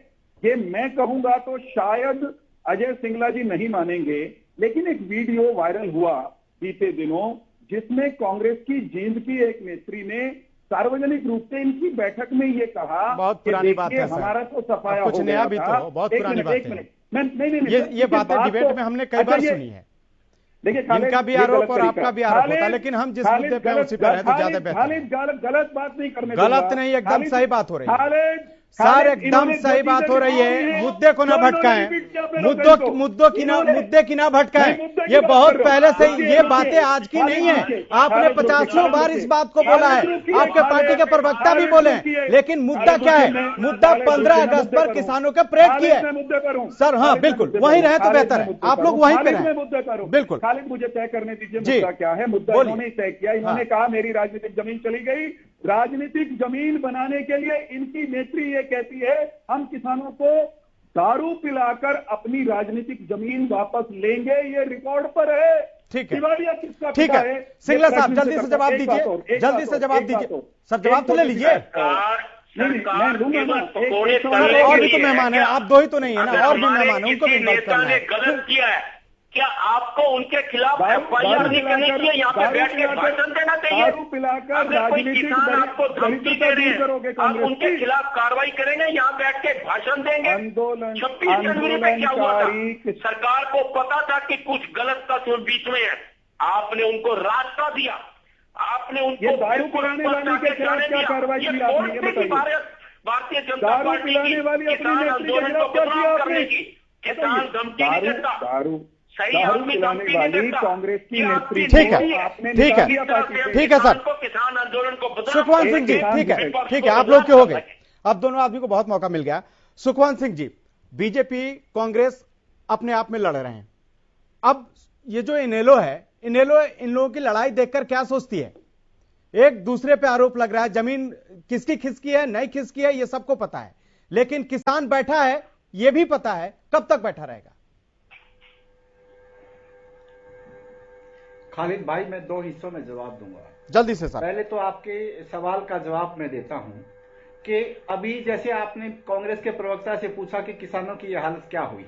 ये मैं कहूंगा तो शायद अजय सिंगला जी नहीं मानेंगे, लेकिन एक वीडियो वायरल हुआ बीते दिनों जिसमें कांग्रेस की जींद की एक नेत्री ने सार्वजनिक रूप से इनकी बैठक में ये कहा,
बहुत पुरानी बात है
हमारा तो सफाया
कुछ नया भी तो बहुत पुरानी बात है। ये बातें डिबेट में हमने कई बार सुनी है।
देखिए,
इनका भी आरोप और आपका भी आरोप होता है, लेकिन हम जिस मुद्दे पे उसी पर हैं तो ज्यादा बेहतर है।
गलत बात नहीं करने,
गलत नहीं, एकदम सही बात हो रही है सर, एकदम सही बात हो रही है। मुद्दे को ना भटकाएं, मुद्दे की ना भटकाएं। ये बहुत पहले से ये बातें आज की नहीं है। आपने 50 बार इस बात को बोला है, आपके पार्टी के प्रवक्ता भी बोले, लेकिन मुद्दा क्या है? मुद्दा 15 अगस्त पर किसानों के परेड की है सर। हाँ बिल्कुल, वहीं रहे तो बेहतर है, आप लोग वहीं पे रहें। बिल्कुल
खालिद, मुझे तय करने दीजिए मुद्दा क्या है। मुद्दा इन्होंने तय किया, इन्होंने कहा मेरी राजनीतिक जमीन चली गई। राजनीतिक जमीन बनाने के लिए इनकी नेत्री ये कहती है हम किसानों को दारू पिलाकर अपनी राजनीतिक जमीन वापस लेंगे, ये रिकॉर्ड पर है।
ठीक है,
दिवालिया किसका
ठीक है। सिंगला साहब जल्दी से जवाब दीजिए, जल्दी से जवाब दीजिए सर, जवाब तो ले लीजिए। और भी तो मेहमान है, आप दो ही तो नहीं है ना, और भी मेहमान है, उनको भी बात करना है।
गलत किया है, क्या आपको उनके खिलाफ FIR नहीं करनी चाहिए? यहाँ पे बैठ के भाषण देना चाहिए। अगर कोई किसान आपको धमकी दे रहे हैं, आप उनके खिलाफ कार्रवाई करेंगे, यहाँ बैठ के भाषण देंगे? 26 जनवरी पे क्या हुआ था? सरकार को पता था कि कुछ गलत तत्व बीच में है, आपने उनको रास्ता दिया, आपने उनको भारतीय जनता पार्टी की किसान आंदोलन को बदनाम करने की। किसान धमकी नहीं देता, सही आदमी धमकी नहीं देता।
कांग्रेस की नेत्री,
ठीक है, ठीक है, ठीक है सर।
किसान आंदोलन को
सुखवंत सिंह जी, ठीक है, ठीक है, आप लोग क्यों हो गए? अब दोनों आदमी को बहुत मौका मिल गया। सुखवंत सिंह जी, बीजेपी कांग्रेस अपने आप में लड़ रहे हैं। अब ये जो इनेलो है, इनेलो इन लोगों की लड़ाई देखकर क्या सोचती है? एक दूसरे पे आरोप लग रहा है, जमीन किसकी खिसकी है नहीं खिसकी है ये सबको पता है, लेकिन किसान बैठा है ये भी पता है, कब तक बैठा रहेगा?
खालिद भाई, मैं 2 हिस्सों में जवाब दूंगा,
जल्दी से सर।
पहले तो आपके सवाल का जवाब मैं देता हूं कि अभी जैसे आपने कांग्रेस के प्रवक्ता से पूछा कि किसानों की यह हालत क्या हुई,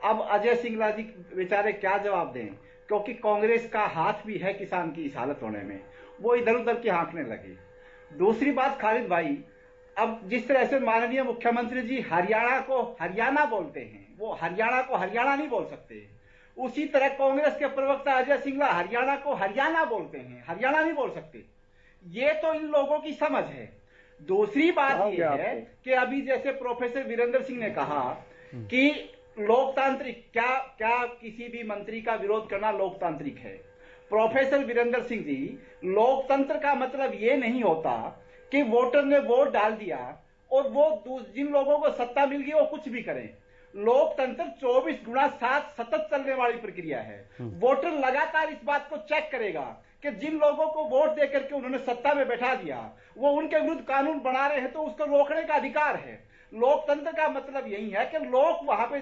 अब अजय सिंगला जी बेचारे क्या जवाब दें, क्योंकि कांग्रेस का हाथ भी है किसान की इस हालत होने में, वो इधर उधर की हाँकने लगे। दूसरी बात खालिद भाई, अब जिस तरह से माननीय मुख्यमंत्री जी हरियाणा को हरियाणा बोलते हैं, वो हरियाणा को हरियाणा नहीं बोल सकते, उसी तरह कांग्रेस के प्रवक्ता अजय सिंगला हरियाणा को हरियाणा बोलते हैं, हरियाणा नहीं बोल सकते। ये तो इन लोगों की समझ है। दूसरी बात यह है कि अभी जैसे प्रोफेसर वीरेंद्र सिंह ने कहा कि लोकतांत्रिक क्या किसी भी मंत्री का विरोध करना लोकतांत्रिक है। प्रोफेसर वीरेंद्र सिंह जी, लोकतंत्र का मतलब ये नहीं होता कि वोटर ने वोट डाल दिया और वो जिन लोगों को सत्ता मिल गई वो कुछ भी करें। लोकतंत्र 24/7 सतत चलने वाली प्रक्रिया है। वोटर लगातार इस बात को चेक करेगा कि जिन लोगों को वोट देकर के उन्होंने सत्ता में बैठा दिया वो उनके विरुद्ध कानून बना रहे हैं तो उसको रोकने का अधिकार है। लोकतंत्र का मतलब यही है कि लोक वहां पे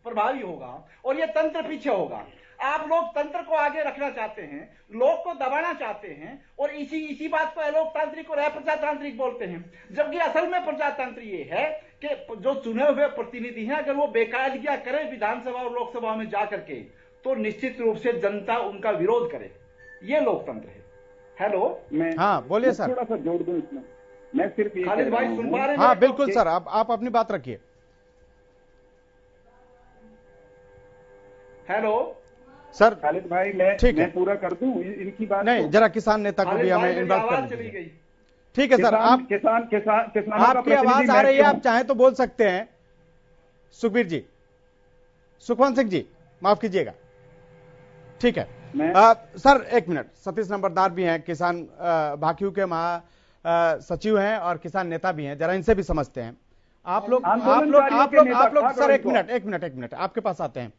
प्रभावी होगा और ये तंत्र पीछे होगा। आप लोग तंत्र को आगे रखना चाहते हैं, लोक को दबाना चाहते हैं और इसी बात को अलोकतांत्रिक और अप्रजातांत्रिक बोलते हैं, जबकि असल में प्रजातंत्र ये है कि जो चुने हुए प्रतिनिधि हैं अगर वो बेकायदगियां करें विधानसभा और लोकसभा में जाकर के तो निश्चित रूप से जनता उनका विरोध करे, ये लोकतंत्र है। हेलो,
मैं
हाँ बोलिए सर,
थोड़ा सा जोड़ दूं इसमें। मैं सिर्फ
खालिद भाई सुन पा रहे हैं?
हाँ बिल्कुल सर, आप अपनी बात रखिए।
Hello
sir.
खालिद भाई, मैं पूरा कर दूं इनकी बात?
नहीं, जरा किसान नेता को भी हमें इन्वॉल्व कर दीजिए। ठीक है सर, आप
किसान
आपकी आवाज आ रही है, आप चाहें तो बोल सकते हैं। सुखबीर जी, सुखवंत सिंह जी माफ कीजिएगा। ठीक है सर, एक मिनट। सतीश नंबरदार भी हैं, किसान भाकियू के महासचिव हैं और किसान नेता भी हैं, जरा इनसे भी समझते हैं। आप लोग सर एक मिनट आपके पास आते हैं।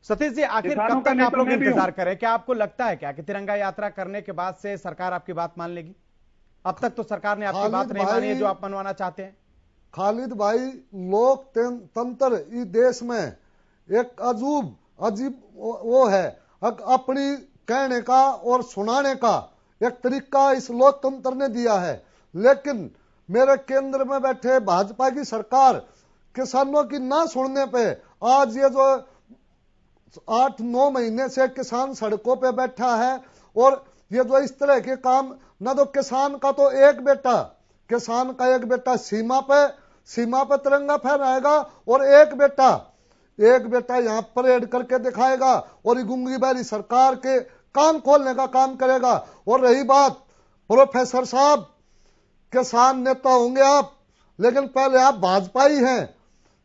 सतीश जी, आखिर कब तक आप लोग इंतजार करें? क्या आपको लगता है क्या कि तिरंगा यात्रा करने के बाद से सरकार आपकी बात मान लेगी? अब तक तो सरकार ने आपकी बात नहीं मानी है जो आप मनवाना चाहते हैं।
खालिद भाई, लोकतंत्र इस देश में एक अजीब वो है, अपनी कहने का और सुनाने का एक तरीका इस लोकतंत्र ने दिया है। लेकिन मेरे केंद्र में बैठे भाजपा की सरकार किसानों की ना सुनने पे आज ये जो 8-9 महीने से किसान सड़कों पे बैठा है और ये जो इस तरह के काम ना तो किसान का तो एक बेटा सीमा पे तिरंगा फहराएगा और एक बेटा यहाँ परेड करके दिखाएगा और ये गूंगी बैरी सरकार के कान खोलने का काम करेगा। और रही बात प्रोफेसर साहब, किसान नेता होंगे आप, लेकिन पहले आप भाजपा ही हैं।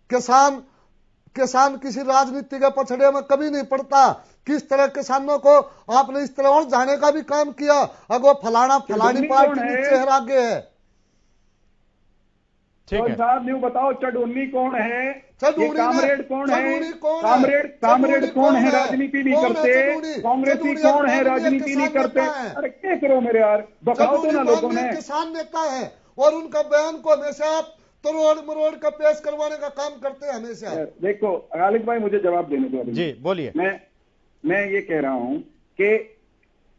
किसान किसी राजनीति के पछड़े में कभी नहीं पड़ता। किस तरह किसानों को आपने इस तरह और जाने का भी काम किया, अगो फलानी पार्टी नीचे हरा गए है।
ठीक है साहब, यूं बताओ चडोनी कौन है, कामरेड कौन है, कामरेड कौन है, राजनीति नहीं करते, कांग्रेसी कौन है, राजनीति नहीं करते। अरे क्या करो मेरे यार, बताओ तो ना लोगों ने।
किसान नेता है और उनका बयान को हमेशा आप तोड़ मरोड़ का पेश करवाने का काम करते हैं हमेशा।
देखो खालिद भाई, मुझे जवाब देने दो।
जी बोलिए।
मैं ये कह रहा हूं कि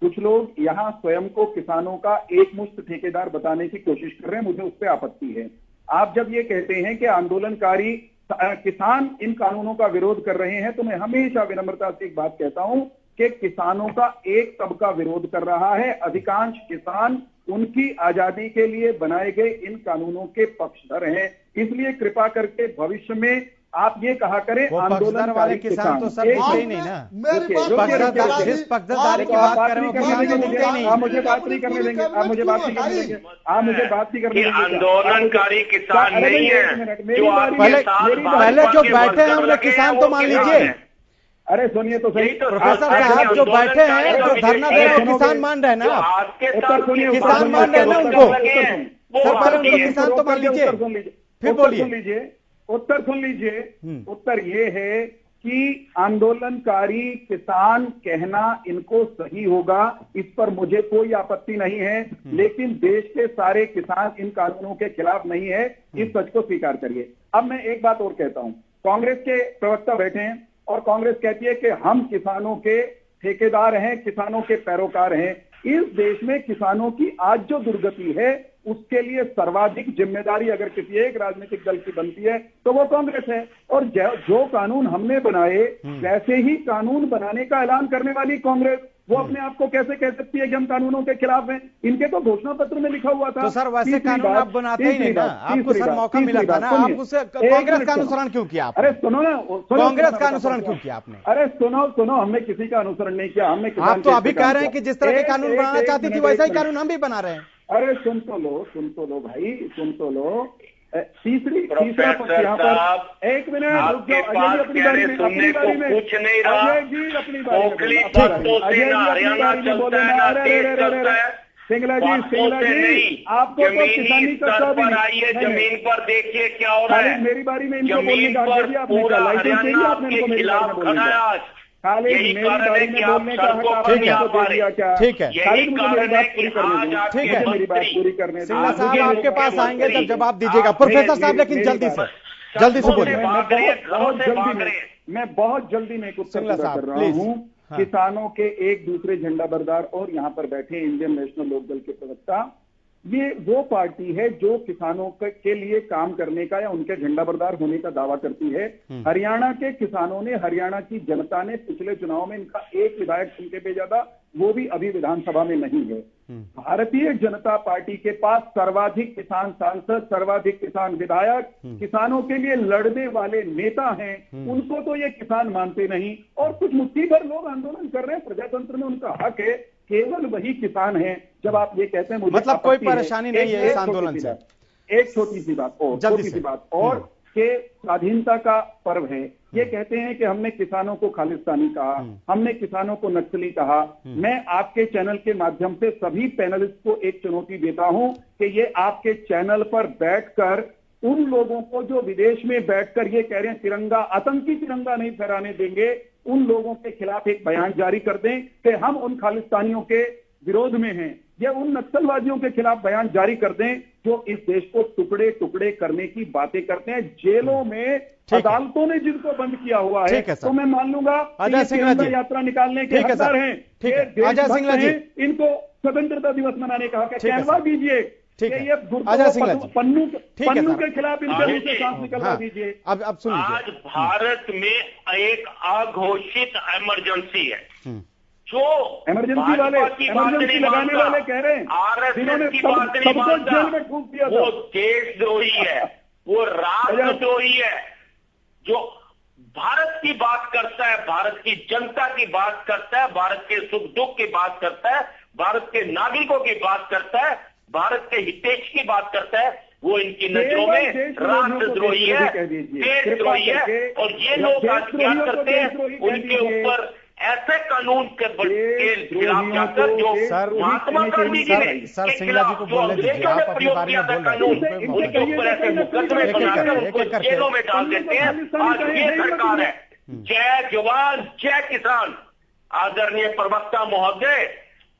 कुछ लोग यहां स्वयं को किसानों का एकमुश्त ठेकेदार बताने की कोशिश कर रहे हैं, मुझे उस पर आपत्ति है। आप जब ये कहते हैं कि आंदोलनकारी किसान इन कानूनों का विरोध कर रहे हैं, तो मैं हमेशा विनम्रता से एक बात कहता हूं कि किसानों का एक तबका विरोध कर रहा है। अधिकांश किसान उनकी आजादी के लिए बनाए गए इन कानूनों के पक्षधर हैं। इसलिए कृपा करके भविष्य में आप ये कहा करें, आंदोलन
वाले किसान तो सर दिखते ही नहीं ना। जिस पक्षधरदारी की बात कर रहे हो,
आप मुझे बात नहीं करने देंगे, आप मुझे बात नहीं करने देंगे, आप मुझे बात नहीं करने देंगे।
आंदोलनकारी किसान नहीं है जो
पहले जो बैठे हैं उन्हें किसान तो मान लीजिए।
अरे सुनिए तो सही,
प्रोफेसर साहब जो बैठे हैं जो धरना दे रहे हैं किसान मान रहे हैं ना, किसान मान रहे हैं ना उनको। सर पहले उनको किसान तो मान लीजिए, फिर बोलिए।
उत्तर सुन लीजिए। उत्तर ये है कि आंदोलनकारी किसान कहना इनको सही होगा, इस पर मुझे कोई आपत्ति नहीं है, लेकिन देश के सारे किसान इन कानूनों के खिलाफ नहीं है, इस सच को स्वीकार करिए। अब मैं एक बात और कहता हूं, कांग्रेस के प्रवक्ता बैठे हैं और कांग्रेस कहती है कि हम किसानों के ठेकेदार हैं, किसानों के पैरोकार हैं। इस देश में किसानों की आज जो दुर्गति है उसके लिए सर्वाधिक जिम्मेदारी अगर किसी एक राजनीतिक दल की बनती है तो वो कांग्रेस है। और जो कानून हमने बनाए वैसे ही कानून बनाने का ऐलान करने वाली कांग्रेस, वो अपने आप को कैसे कह सकती है कि हम कानूनों के खिलाफ हैं? इनके तो घोषणा पत्र में लिखा हुआ था।
तो सर वैसे कानून आप बनाते ही नहीं ना, आपको सर मौका मिला था ना, आप उससे कांग्रेस का अनुसरण क्यों किया?
अरे सुनो ना,
कांग्रेस का अनुसरण क्यों किया आपने?
अरे सुनो, हमने किसी का अनुसरण नहीं किया, हमने
आप तो अभी कह रहे हैं कि जिस तरह के कानून बनाना चाहती थी वैसा ही कानून हम भी बना रहे हैं।
अरे सुन तो लो भाई, सुन तो लो। तीसरा पक्ष यहाँ पर, एक मिनट
आपके पास सुनने को कुछ नहीं रहा। ओखली बातों से ना हरियाणा चलता है ना देश चलता है।
सिंगला जी आपको तो किसानी का
पर आइए, जमीन पर देखिए क्या हो रहा है।
मेरी बारी में इनको बोलने का हक दिया, पूरा हरियाणा आपके खिलाफ खड़ा है आज।
यही कारण है कि आप सड़कों पर नहीं आ पा रहे।
ठीक है,
यही कारण है कि आज आपके
मेरी बात पूरी करने
सिंगला साहब आपके पास आएंगे तब जवाब दीजिएगा। प्रोफेसर साहब लेकिन जल्दी से बोलिए।
मैं बहुत जल्दी में एक उत्तर कर रहा हूँ। किसानों के एक दूसरे झंडा बरदार और यहाँ पर बैठे इंडियन नेशनल लोकदल के प्रवक्ता, ये वो पार्टी है जो किसानों के लिए काम करने का या उनके झंडा बरदार होने का दावा करती है। हरियाणा के किसानों ने, हरियाणा की जनता ने पिछले चुनाव में इनका एक विधायक चुन के भेजा था, वो भी अभी विधानसभा में नहीं है। भारतीय जनता पार्टी के पास सर्वाधिक किसान सांसद, सर्वाधिक किसान विधायक, किसानों के लिए लड़ने वाले नेता हैं। उनको तो ये किसान मानते नहीं और कुछ मुट्ठी भर लोग आंदोलन कर रहे हैं, प्रजातंत्र में उनका हक है, केवल वही किसान हैं। जब आप ये कहते हैं मुझे
मतलब कोई परेशानी नहीं है इस आंदोलन से।
एक छोटी सी बात और के स्वाधीनता का पर्व है, ये कहते हैं कि हमने किसानों को खालिस्तानी कहा, हमने किसानों को नक्सली कहा। मैं आपके चैनल के माध्यम से सभी पैनलिस्ट को एक चुनौती देता हूं कि ये आपके चैनल पर बैठकर उन लोगों को जो विदेश में बैठकर ये कह रहे हैं तिरंगा, आतंकी तिरंगा नहीं फहराने देंगे, उन लोगों के खिलाफ एक बयान जारी कर दें कि हम उन खालिस्तानियों के विरोध में हैं, या उन नक्सलवादियों के खिलाफ बयान जारी कर दें जो इस देश को टुकड़े टुकड़े करने की बातें करते हैं। जेलों में अदालतों ने जिनको बंद किया हुआ है, तो मैं मान लूंगा
अजय सिंगला जी
यात्रा निकालने के हकदार हैं।
अजय सिंगला जी
इनको स्वतंत्रता दिवस मनाने का हक है, कहलवा दीजिए। ये पन्नू के खिलाफ इनके मुंह से सांस निकलवा दीजिए।
अब सुनिए,
आज भारत में एक अघोषित इमरजेंसी है। जो
इमरजेंसी लगाने वाले कह रहे हैं
आरएसएस की बात नहीं मानता, वो देशद्रोही है, वो राष्ट्रद्रोही है। जो भारत की बात करता है, भारत की जनता की बात करता है, भारत के सुख दुख की बात करता है, भारत के नागरिकों की बात करता है, भारत के हितैषी की बात करता है, वो इनकी नजरों में राष्ट्रद्रोही है, देशद्रोही है। और ये लोग आज क्या करते हैं, उनके ऊपर ऐसे कानून के खिलाफ जाकर जो महात्मा गांधी जी ने
सर सिंगला जी को बोलने दीजिए, आप अपनी बारे में बोल रहे हैं,
उनके ऊपर ऐसे मुकदमे बनाकर उनको जेलों में डाल देते हैं। आज ये सरकार है। जय जवान जय किसान। आदरणीय प्रवक्ता महोदय,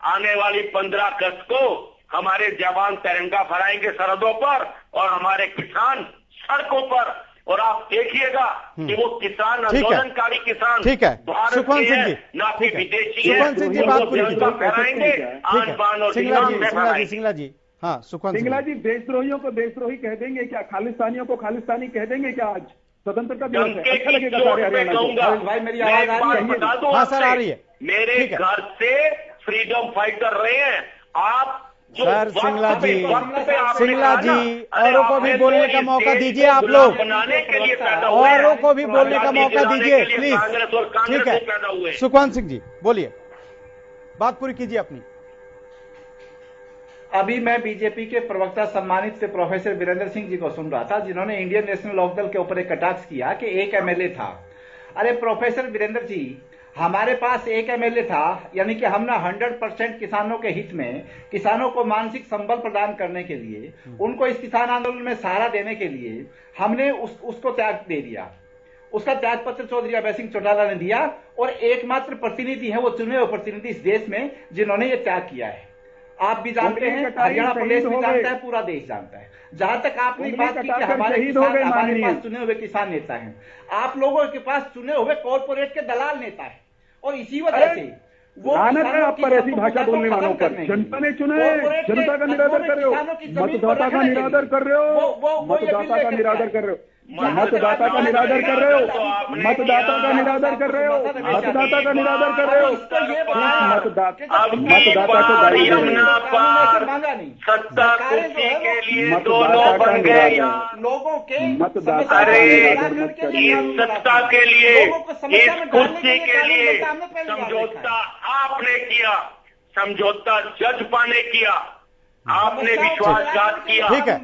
आने वाली 15 अगस्त को हमारे जवान तिरंगा फहराएंगे सरहदों पर और हमारे किसान सड़कों पर, और आप देखिएगा कि वो किसान आंदोलनकारी किसान
ठीक है सुखवंत सिंह जी,
ना कि विदेशी है,
सुखवंत सिंह जी बात पूरी कीजिए,
फहराएंगे आन बान और
सिंगला जी हाँ सुखवंत
सिंगला जी, देशद्रोहियों को देशद्रोही कह देंगे क्या? खालिस्तानियों को खालिस्तानी कह देंगे क्या? आज स्वतंत्रता दिवस है, अच्छा लगेगा सारे हरियाणा को।
भाई मेरी आवाज बता दो,
हाँ सर आ रही है।
मेरे घर से फ्रीडम फाइटर रहे हैं आप।
सर सिंगला जी औरों को भी बोलने का मौका दीजिए, आप लोग औरों को भी बोलने का मौका दीजिए प्लीज। ठीक है सुखवंत सिंह जी बोलिए, बात पूरी कीजिए अपनी।
अभी मैं बीजेपी के प्रवक्ता सम्मानित से प्रोफेसर वीरेंद्र सिंह जी को सुन रहा था, जिन्होंने इंडियन नेशनल लोकदल के ऊपर एक कटाक्ष किया कि एक एमएलए था। अरे प्रोफेसर वीरेंद्र जी, हमारे पास एक एमएलए था, यानी कि हम ना 100% किसानों के हित में, किसानों को मानसिक संबल प्रदान करने के लिए, उनको इस किसान आंदोलन में सहारा देने के लिए हमने उसको त्याग दे दिया। उसका त्याग पत्र चौधरी अभय सिंह चौटाला ने दिया, और एकमात्र प्रतिनिधि है वो चुने हुए प्रतिनिधि इस देश में जिन्होंने ये त्याग किया है। आप भी जानते हैं, हरियाणा प्रदेश भी जानता है, पूरा देश जानता है। जहां तक आपने बात की कि हमारे पास चुने हुए किसान नेता हैं, आप लोगों के पास चुने हुए कॉर्पोरेट के दलाल नेता है, और इसी वजह से वो
आप पर ऐसी भाषा बोलने वालों पर जनता ने चुना है, जनता का निरादर कर रहे हो, मतदाता का निरादर कर रहे हो, मतदाता का निरादर कर रहे हो, मतदाता का निरादर कर रहे हो, मतदाता का निरादर कर रहे हो, मतदाता का निरादर कर रहे हो, मतदाता को
मांगा नहीं। सत्ता कुर्सी के लिए दोनों बन गए
लोगों के
मतदाता
इस सत्ता के लिए, इस कुर्सी के लिए समझौता आपने किया, समझौता जज पाने किया, आपने विश्वासघात किया।
ठीक है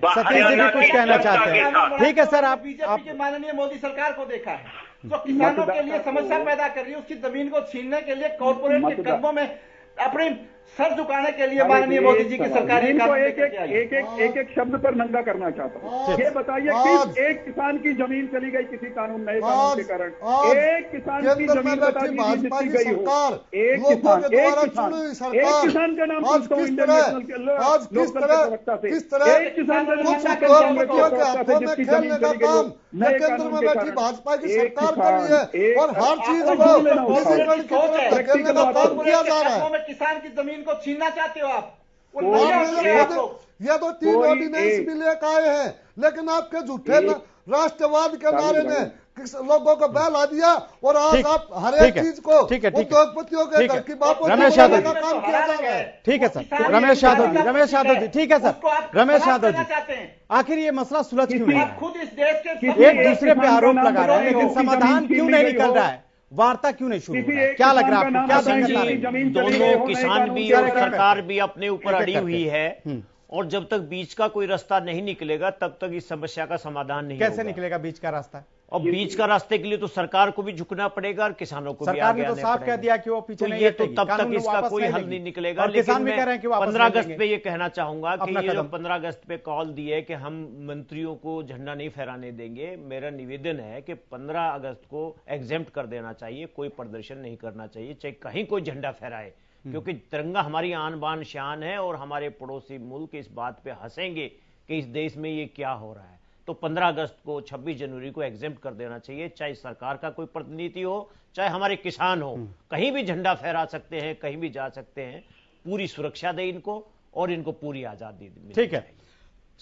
सतीश जी भी कुछ कहना चाहते हैं। ठीक है सर, आप
बीजेपी के माननीय मोदी सरकार को देखा है जो किसानों के लिए समस्या पैदा कर रही है, उसकी जमीन को छीनने के लिए कॉर्पोरेट के कदमों में अपने सर झुकाने के लिए माननीय मोदी जी की सरकार
एक शब्द पर नंगा करना चाहता हूँ। ये बताइए किस एक किसान की जमीन चली गई किसी कानून नए कानून के कारण? एक किसान की जमीन
भाजपा की सरकार,
एक किसान का नाम पूछता हूँ इंडियन नेशनल
किस तरह एक किसान केंद्र में बैठी भाजपा की सरकार कर रही है, और हर चीज को धकेलने का काम किया जा रहा है।
किसान की जमीन को छीनना चाहते हो आप?
ये तो 3 ऑर्डिनेंस भी लेकर आए हैं, लेकिन आपके झूठे राष्ट्रवाद के नारे ने लोगों को बहला दिया, और आज आप हर एक चीज को उद्योगपतियों के घर की बातों
रमेश यादव
का काम किया जा रहा है।
ठीक है सर, रमेश यादव जी ठीक है सर, रमेश यादव जी आखिर ये मसला सुलझ क्यों नहीं है?
खुद इस देश के
एक दूसरे पे आरोप लगा रहे हैं, लेकिन समाधान क्यों नहीं निकल रहा है? वार्ता क्यों नहीं शुरू हो रहा है? क्या लग रहा है आपको? क्या दिक्कत आ रही है?
दोनों किसान भी और सरकार भी अपने ऊपर अड़ी हुई है, और जब तक बीच का कोई रास्ता नहीं निकलेगा तब तक इस समस्या का समाधान नहीं
कैसे निकलेगा बीच का रास्ता?
और बीच का रास्ते के लिए तो सरकार को भी झुकना पड़ेगा और किसानों को भी आगे आना पड़ेगा।
सरकार ने तो साफ कह दिया कि वो पीछे नहीं
हटेगी, तो तब तक इसका कोई हल नहीं निकलेगा।
किसान भी कह रहे हैं कि
15 अगस्त पे ये कहना चाहूंगा कि ये जो 15 अगस्त पे कॉल दी है कि हम मंत्रियों को झंडा नहीं फहराने देंगे, मेरा निवेदन है कि 15 अगस्त को एग्जेम्प्ट कर देना चाहिए, कोई प्रदर्शन नहीं करना चाहिए, चाहे कहीं कोई झंडा फहराए, क्योंकि तिरंगा हमारी आन बान शान है, और हमारे पड़ोसी मुल्क इस बात पे हंसेंगे कि इस देश में ये क्या हो रहा है। तो 15 अगस्त को, 26 जनवरी को एग्जेम्प्ट कर देना चाहिए, चाहे सरकार का कोई प्रतिनिधि हो, चाहे हमारे किसान हो, कहीं भी झंडा फहरा सकते हैं, कहीं भी जा सकते हैं। पूरी सुरक्षा दे इनको, और इनको पूरी आजादी दे।
ठीक है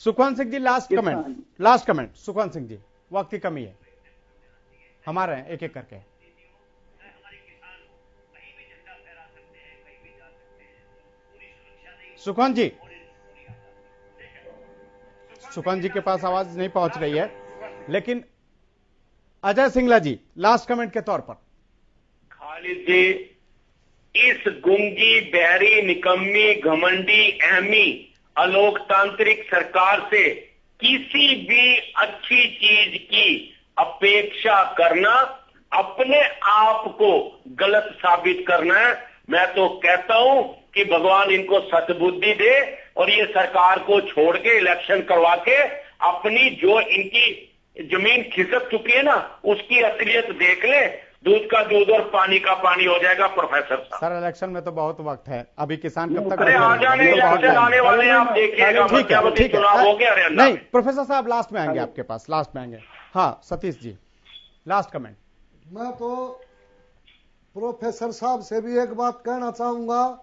सुखवंत सिंह जी, लास्ट कमेंट सुखवंत सिंह जी, वक्त की कमी है, हमारे एक एक करके। सुखवंत जी, सुखवंत जी के पास आवाज नहीं पहुंच रही है, लेकिन अजय सिंगला जी लास्ट कमेंट के तौर पर।
खालिद जी, इस गुंगी, बहरी, निकम्मी, घमंडी, अहमी, अलोकतांत्रिक सरकार से किसी भी अच्छी चीज की अपेक्षा करना अपने आप को गलत साबित करना है। मैं तो कहता हूं कि भगवान इनको सद्बुद्धि दे और ये सरकार को छोड़ के इलेक्शन करवा के अपनी जो इनकी जमीन खिसक चुकी है ना, उसकी असलियत देख ले। दूध का दूध और पानी का पानी हो जाएगा प्रोफेसर साहब।
सर इलेक्शन में तो बहुत वक्त है, अभी किसान कब तक?
अरे आ जाने इलेक्शन आने वाले हैं, आप देखिएगा।
ठीक है,
चुनाव हो गया हरियाणा।
नहीं प्रोफेसर साहब लास्ट में आएंगे आपके पास, लास्ट में आएंगे। हाँ सतीश जी लास्ट कमेंट।
मैं तो प्रोफेसर साहब से भी एक बात कहना चाहूंगा,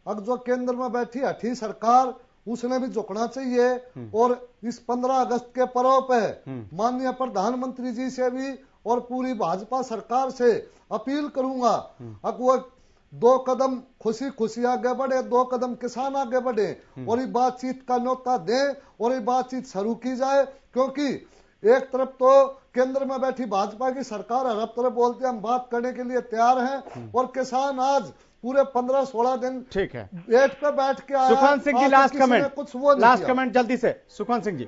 अब जो केंद्र में बैठी हठी सरकार उसने भी झुकना चाहिए और इस 15 अगस्त के पर्व पे माननीय प्रधानमंत्री जी से भी और पूरी भाजपा सरकार से अपील करूंगा, अब वो 2 कदम खुशी खुशी आगे बढ़े, 2 कदम किसान आगे बढ़े और ये बातचीत का न्योता दें और ये बातचीत शुरू की जाए। क्योंकि एक तरफ तो केंद्र में बैठी भाजपा की सरकार हर तरफ बोलती है हम बात करने के लिए तैयार हैं और किसान आज पूरे 15-16 दिन
ठीक है
गेट पे बैठ के आया।
सुखवंत सिंह जी लास्ट कमेंट,
कुछ वो
लास्ट कमेंट जल्दी से सुखवंत सिंह जी।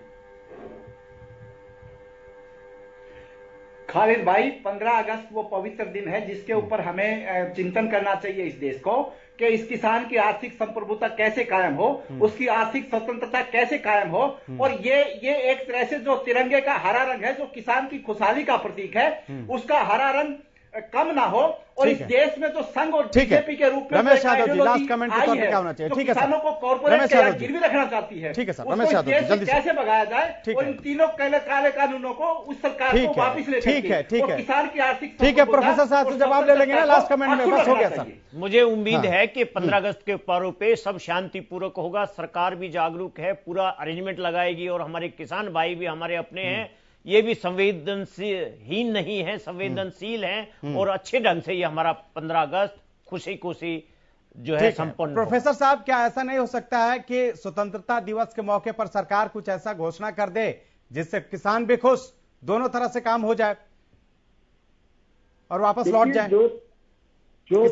खालिद भाई, 15 अगस्त वो पवित्र दिन है जिसके ऊपर हमें चिंतन करना चाहिए इस देश को कि इस किसान की आर्थिक संप्रभुता कैसे कायम हो, उसकी आर्थिक स्वतंत्रता कैसे कायम हो। और ये एक तरह से जो तिरंगे का हरा रंग है, जो किसान की खुशहाली का प्रतीक है, उसका हरा रंग कम ना हो। और इस देश में जो संघ और बीजेपी के रूप में
रमेश यादव जी लास्ट कमेंट के तौर पे क्या होना चाहिए? ठीक है
किसानों को कॉर्पोरेट के गिरवी रखना चाहती है,
ठीक है सर, रमेश यादव जी जल्दी
कैसे भगाया जाए और इन तीनों काले कानूनों को उस सरकार को वापस ले
ठीक है
किसान की आर्थिक
ठीक है प्रोफेसर साहब से जवाब ले लेंगे ना लास्ट कमेंट में, बस हो गया सर।
मुझे उम्मीद है कि 15 अगस्त के पर्व पे सब शांतिपूर्वक होगा, सरकार भी जागरूक है, पूरा अरेंजमेंट लगाएगी और हमारे किसान भाई भी हमारे अपने हैं, ये भी संवेदनशील नहीं है, संवेदनशील हैं और अच्छे ढंग से ये हमारा 15 अगस्त खुशी खुशी जो है संपन्न।
प्रोफेसर साहब क्या ऐसा नहीं हो सकता है कि स्वतंत्रता दिवस के मौके पर सरकार कुछ ऐसा घोषणा कर दे जिससे किसान भी खुश, दोनों तरह से काम हो जाए और वापस लौट जाए?
जो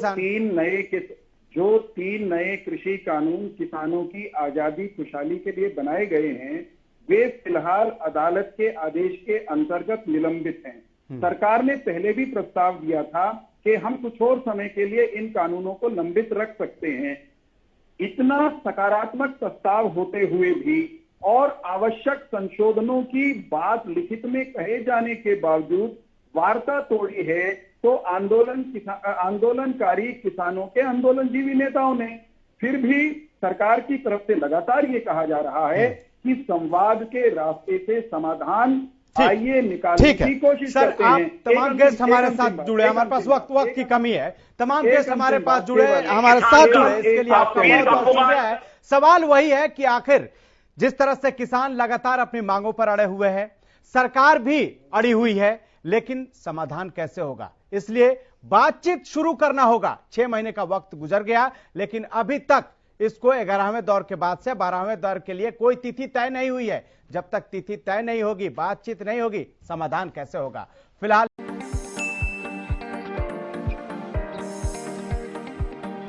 तीन नए कृषि कानून किसानों की आजादी खुशहाली के लिए बनाए गए हैं, वे फिलहाल अदालत के आदेश के अंतर्गत निलंबित हैं। सरकार ने पहले भी प्रस्ताव दिया था कि हम कुछ और समय के लिए इन कानूनों को लंबित रख सकते हैं। इतना सकारात्मक प्रस्ताव होते हुए भी और आवश्यक संशोधनों की बात लिखित में कहे जाने के बावजूद वार्ता तोड़ी है तो आंदोलनकारी किसानों के आंदोलनजीवी नेताओं ने। फिर भी सरकार की तरफ से लगातार ये कहा जा रहा है कि संवाद के रास्ते से समाधान आइए निकालने की कोशिश करते हैं।
तमाम गेस्ट हमारे साथ जुड़े, हमारे पास वक्त की कमी है, तमाम गेस्ट हमारे पास जुड़े, हमारे साथ जुड़े, इसके लिए आपका बहुत बहुत शुक्रिया है। सवाल वही है कि आखिर जिस तरह से किसान लगातार अपनी मांगों पर अड़े हुए हैं, सरकार भी अड़ी हुई है, लेकिन समाधान कैसे होगा? इसलिए बातचीत शुरू करना होगा। 6 महीने का वक्त गुजर गया, लेकिन अभी तक इसको 11वें दौर के बाद से 12वें दौर के लिए कोई तिथि तय नहीं हुई है। जब तक तिथि तय नहीं होगी, बातचीत नहीं होगी, समाधान कैसे होगा? फिलहाल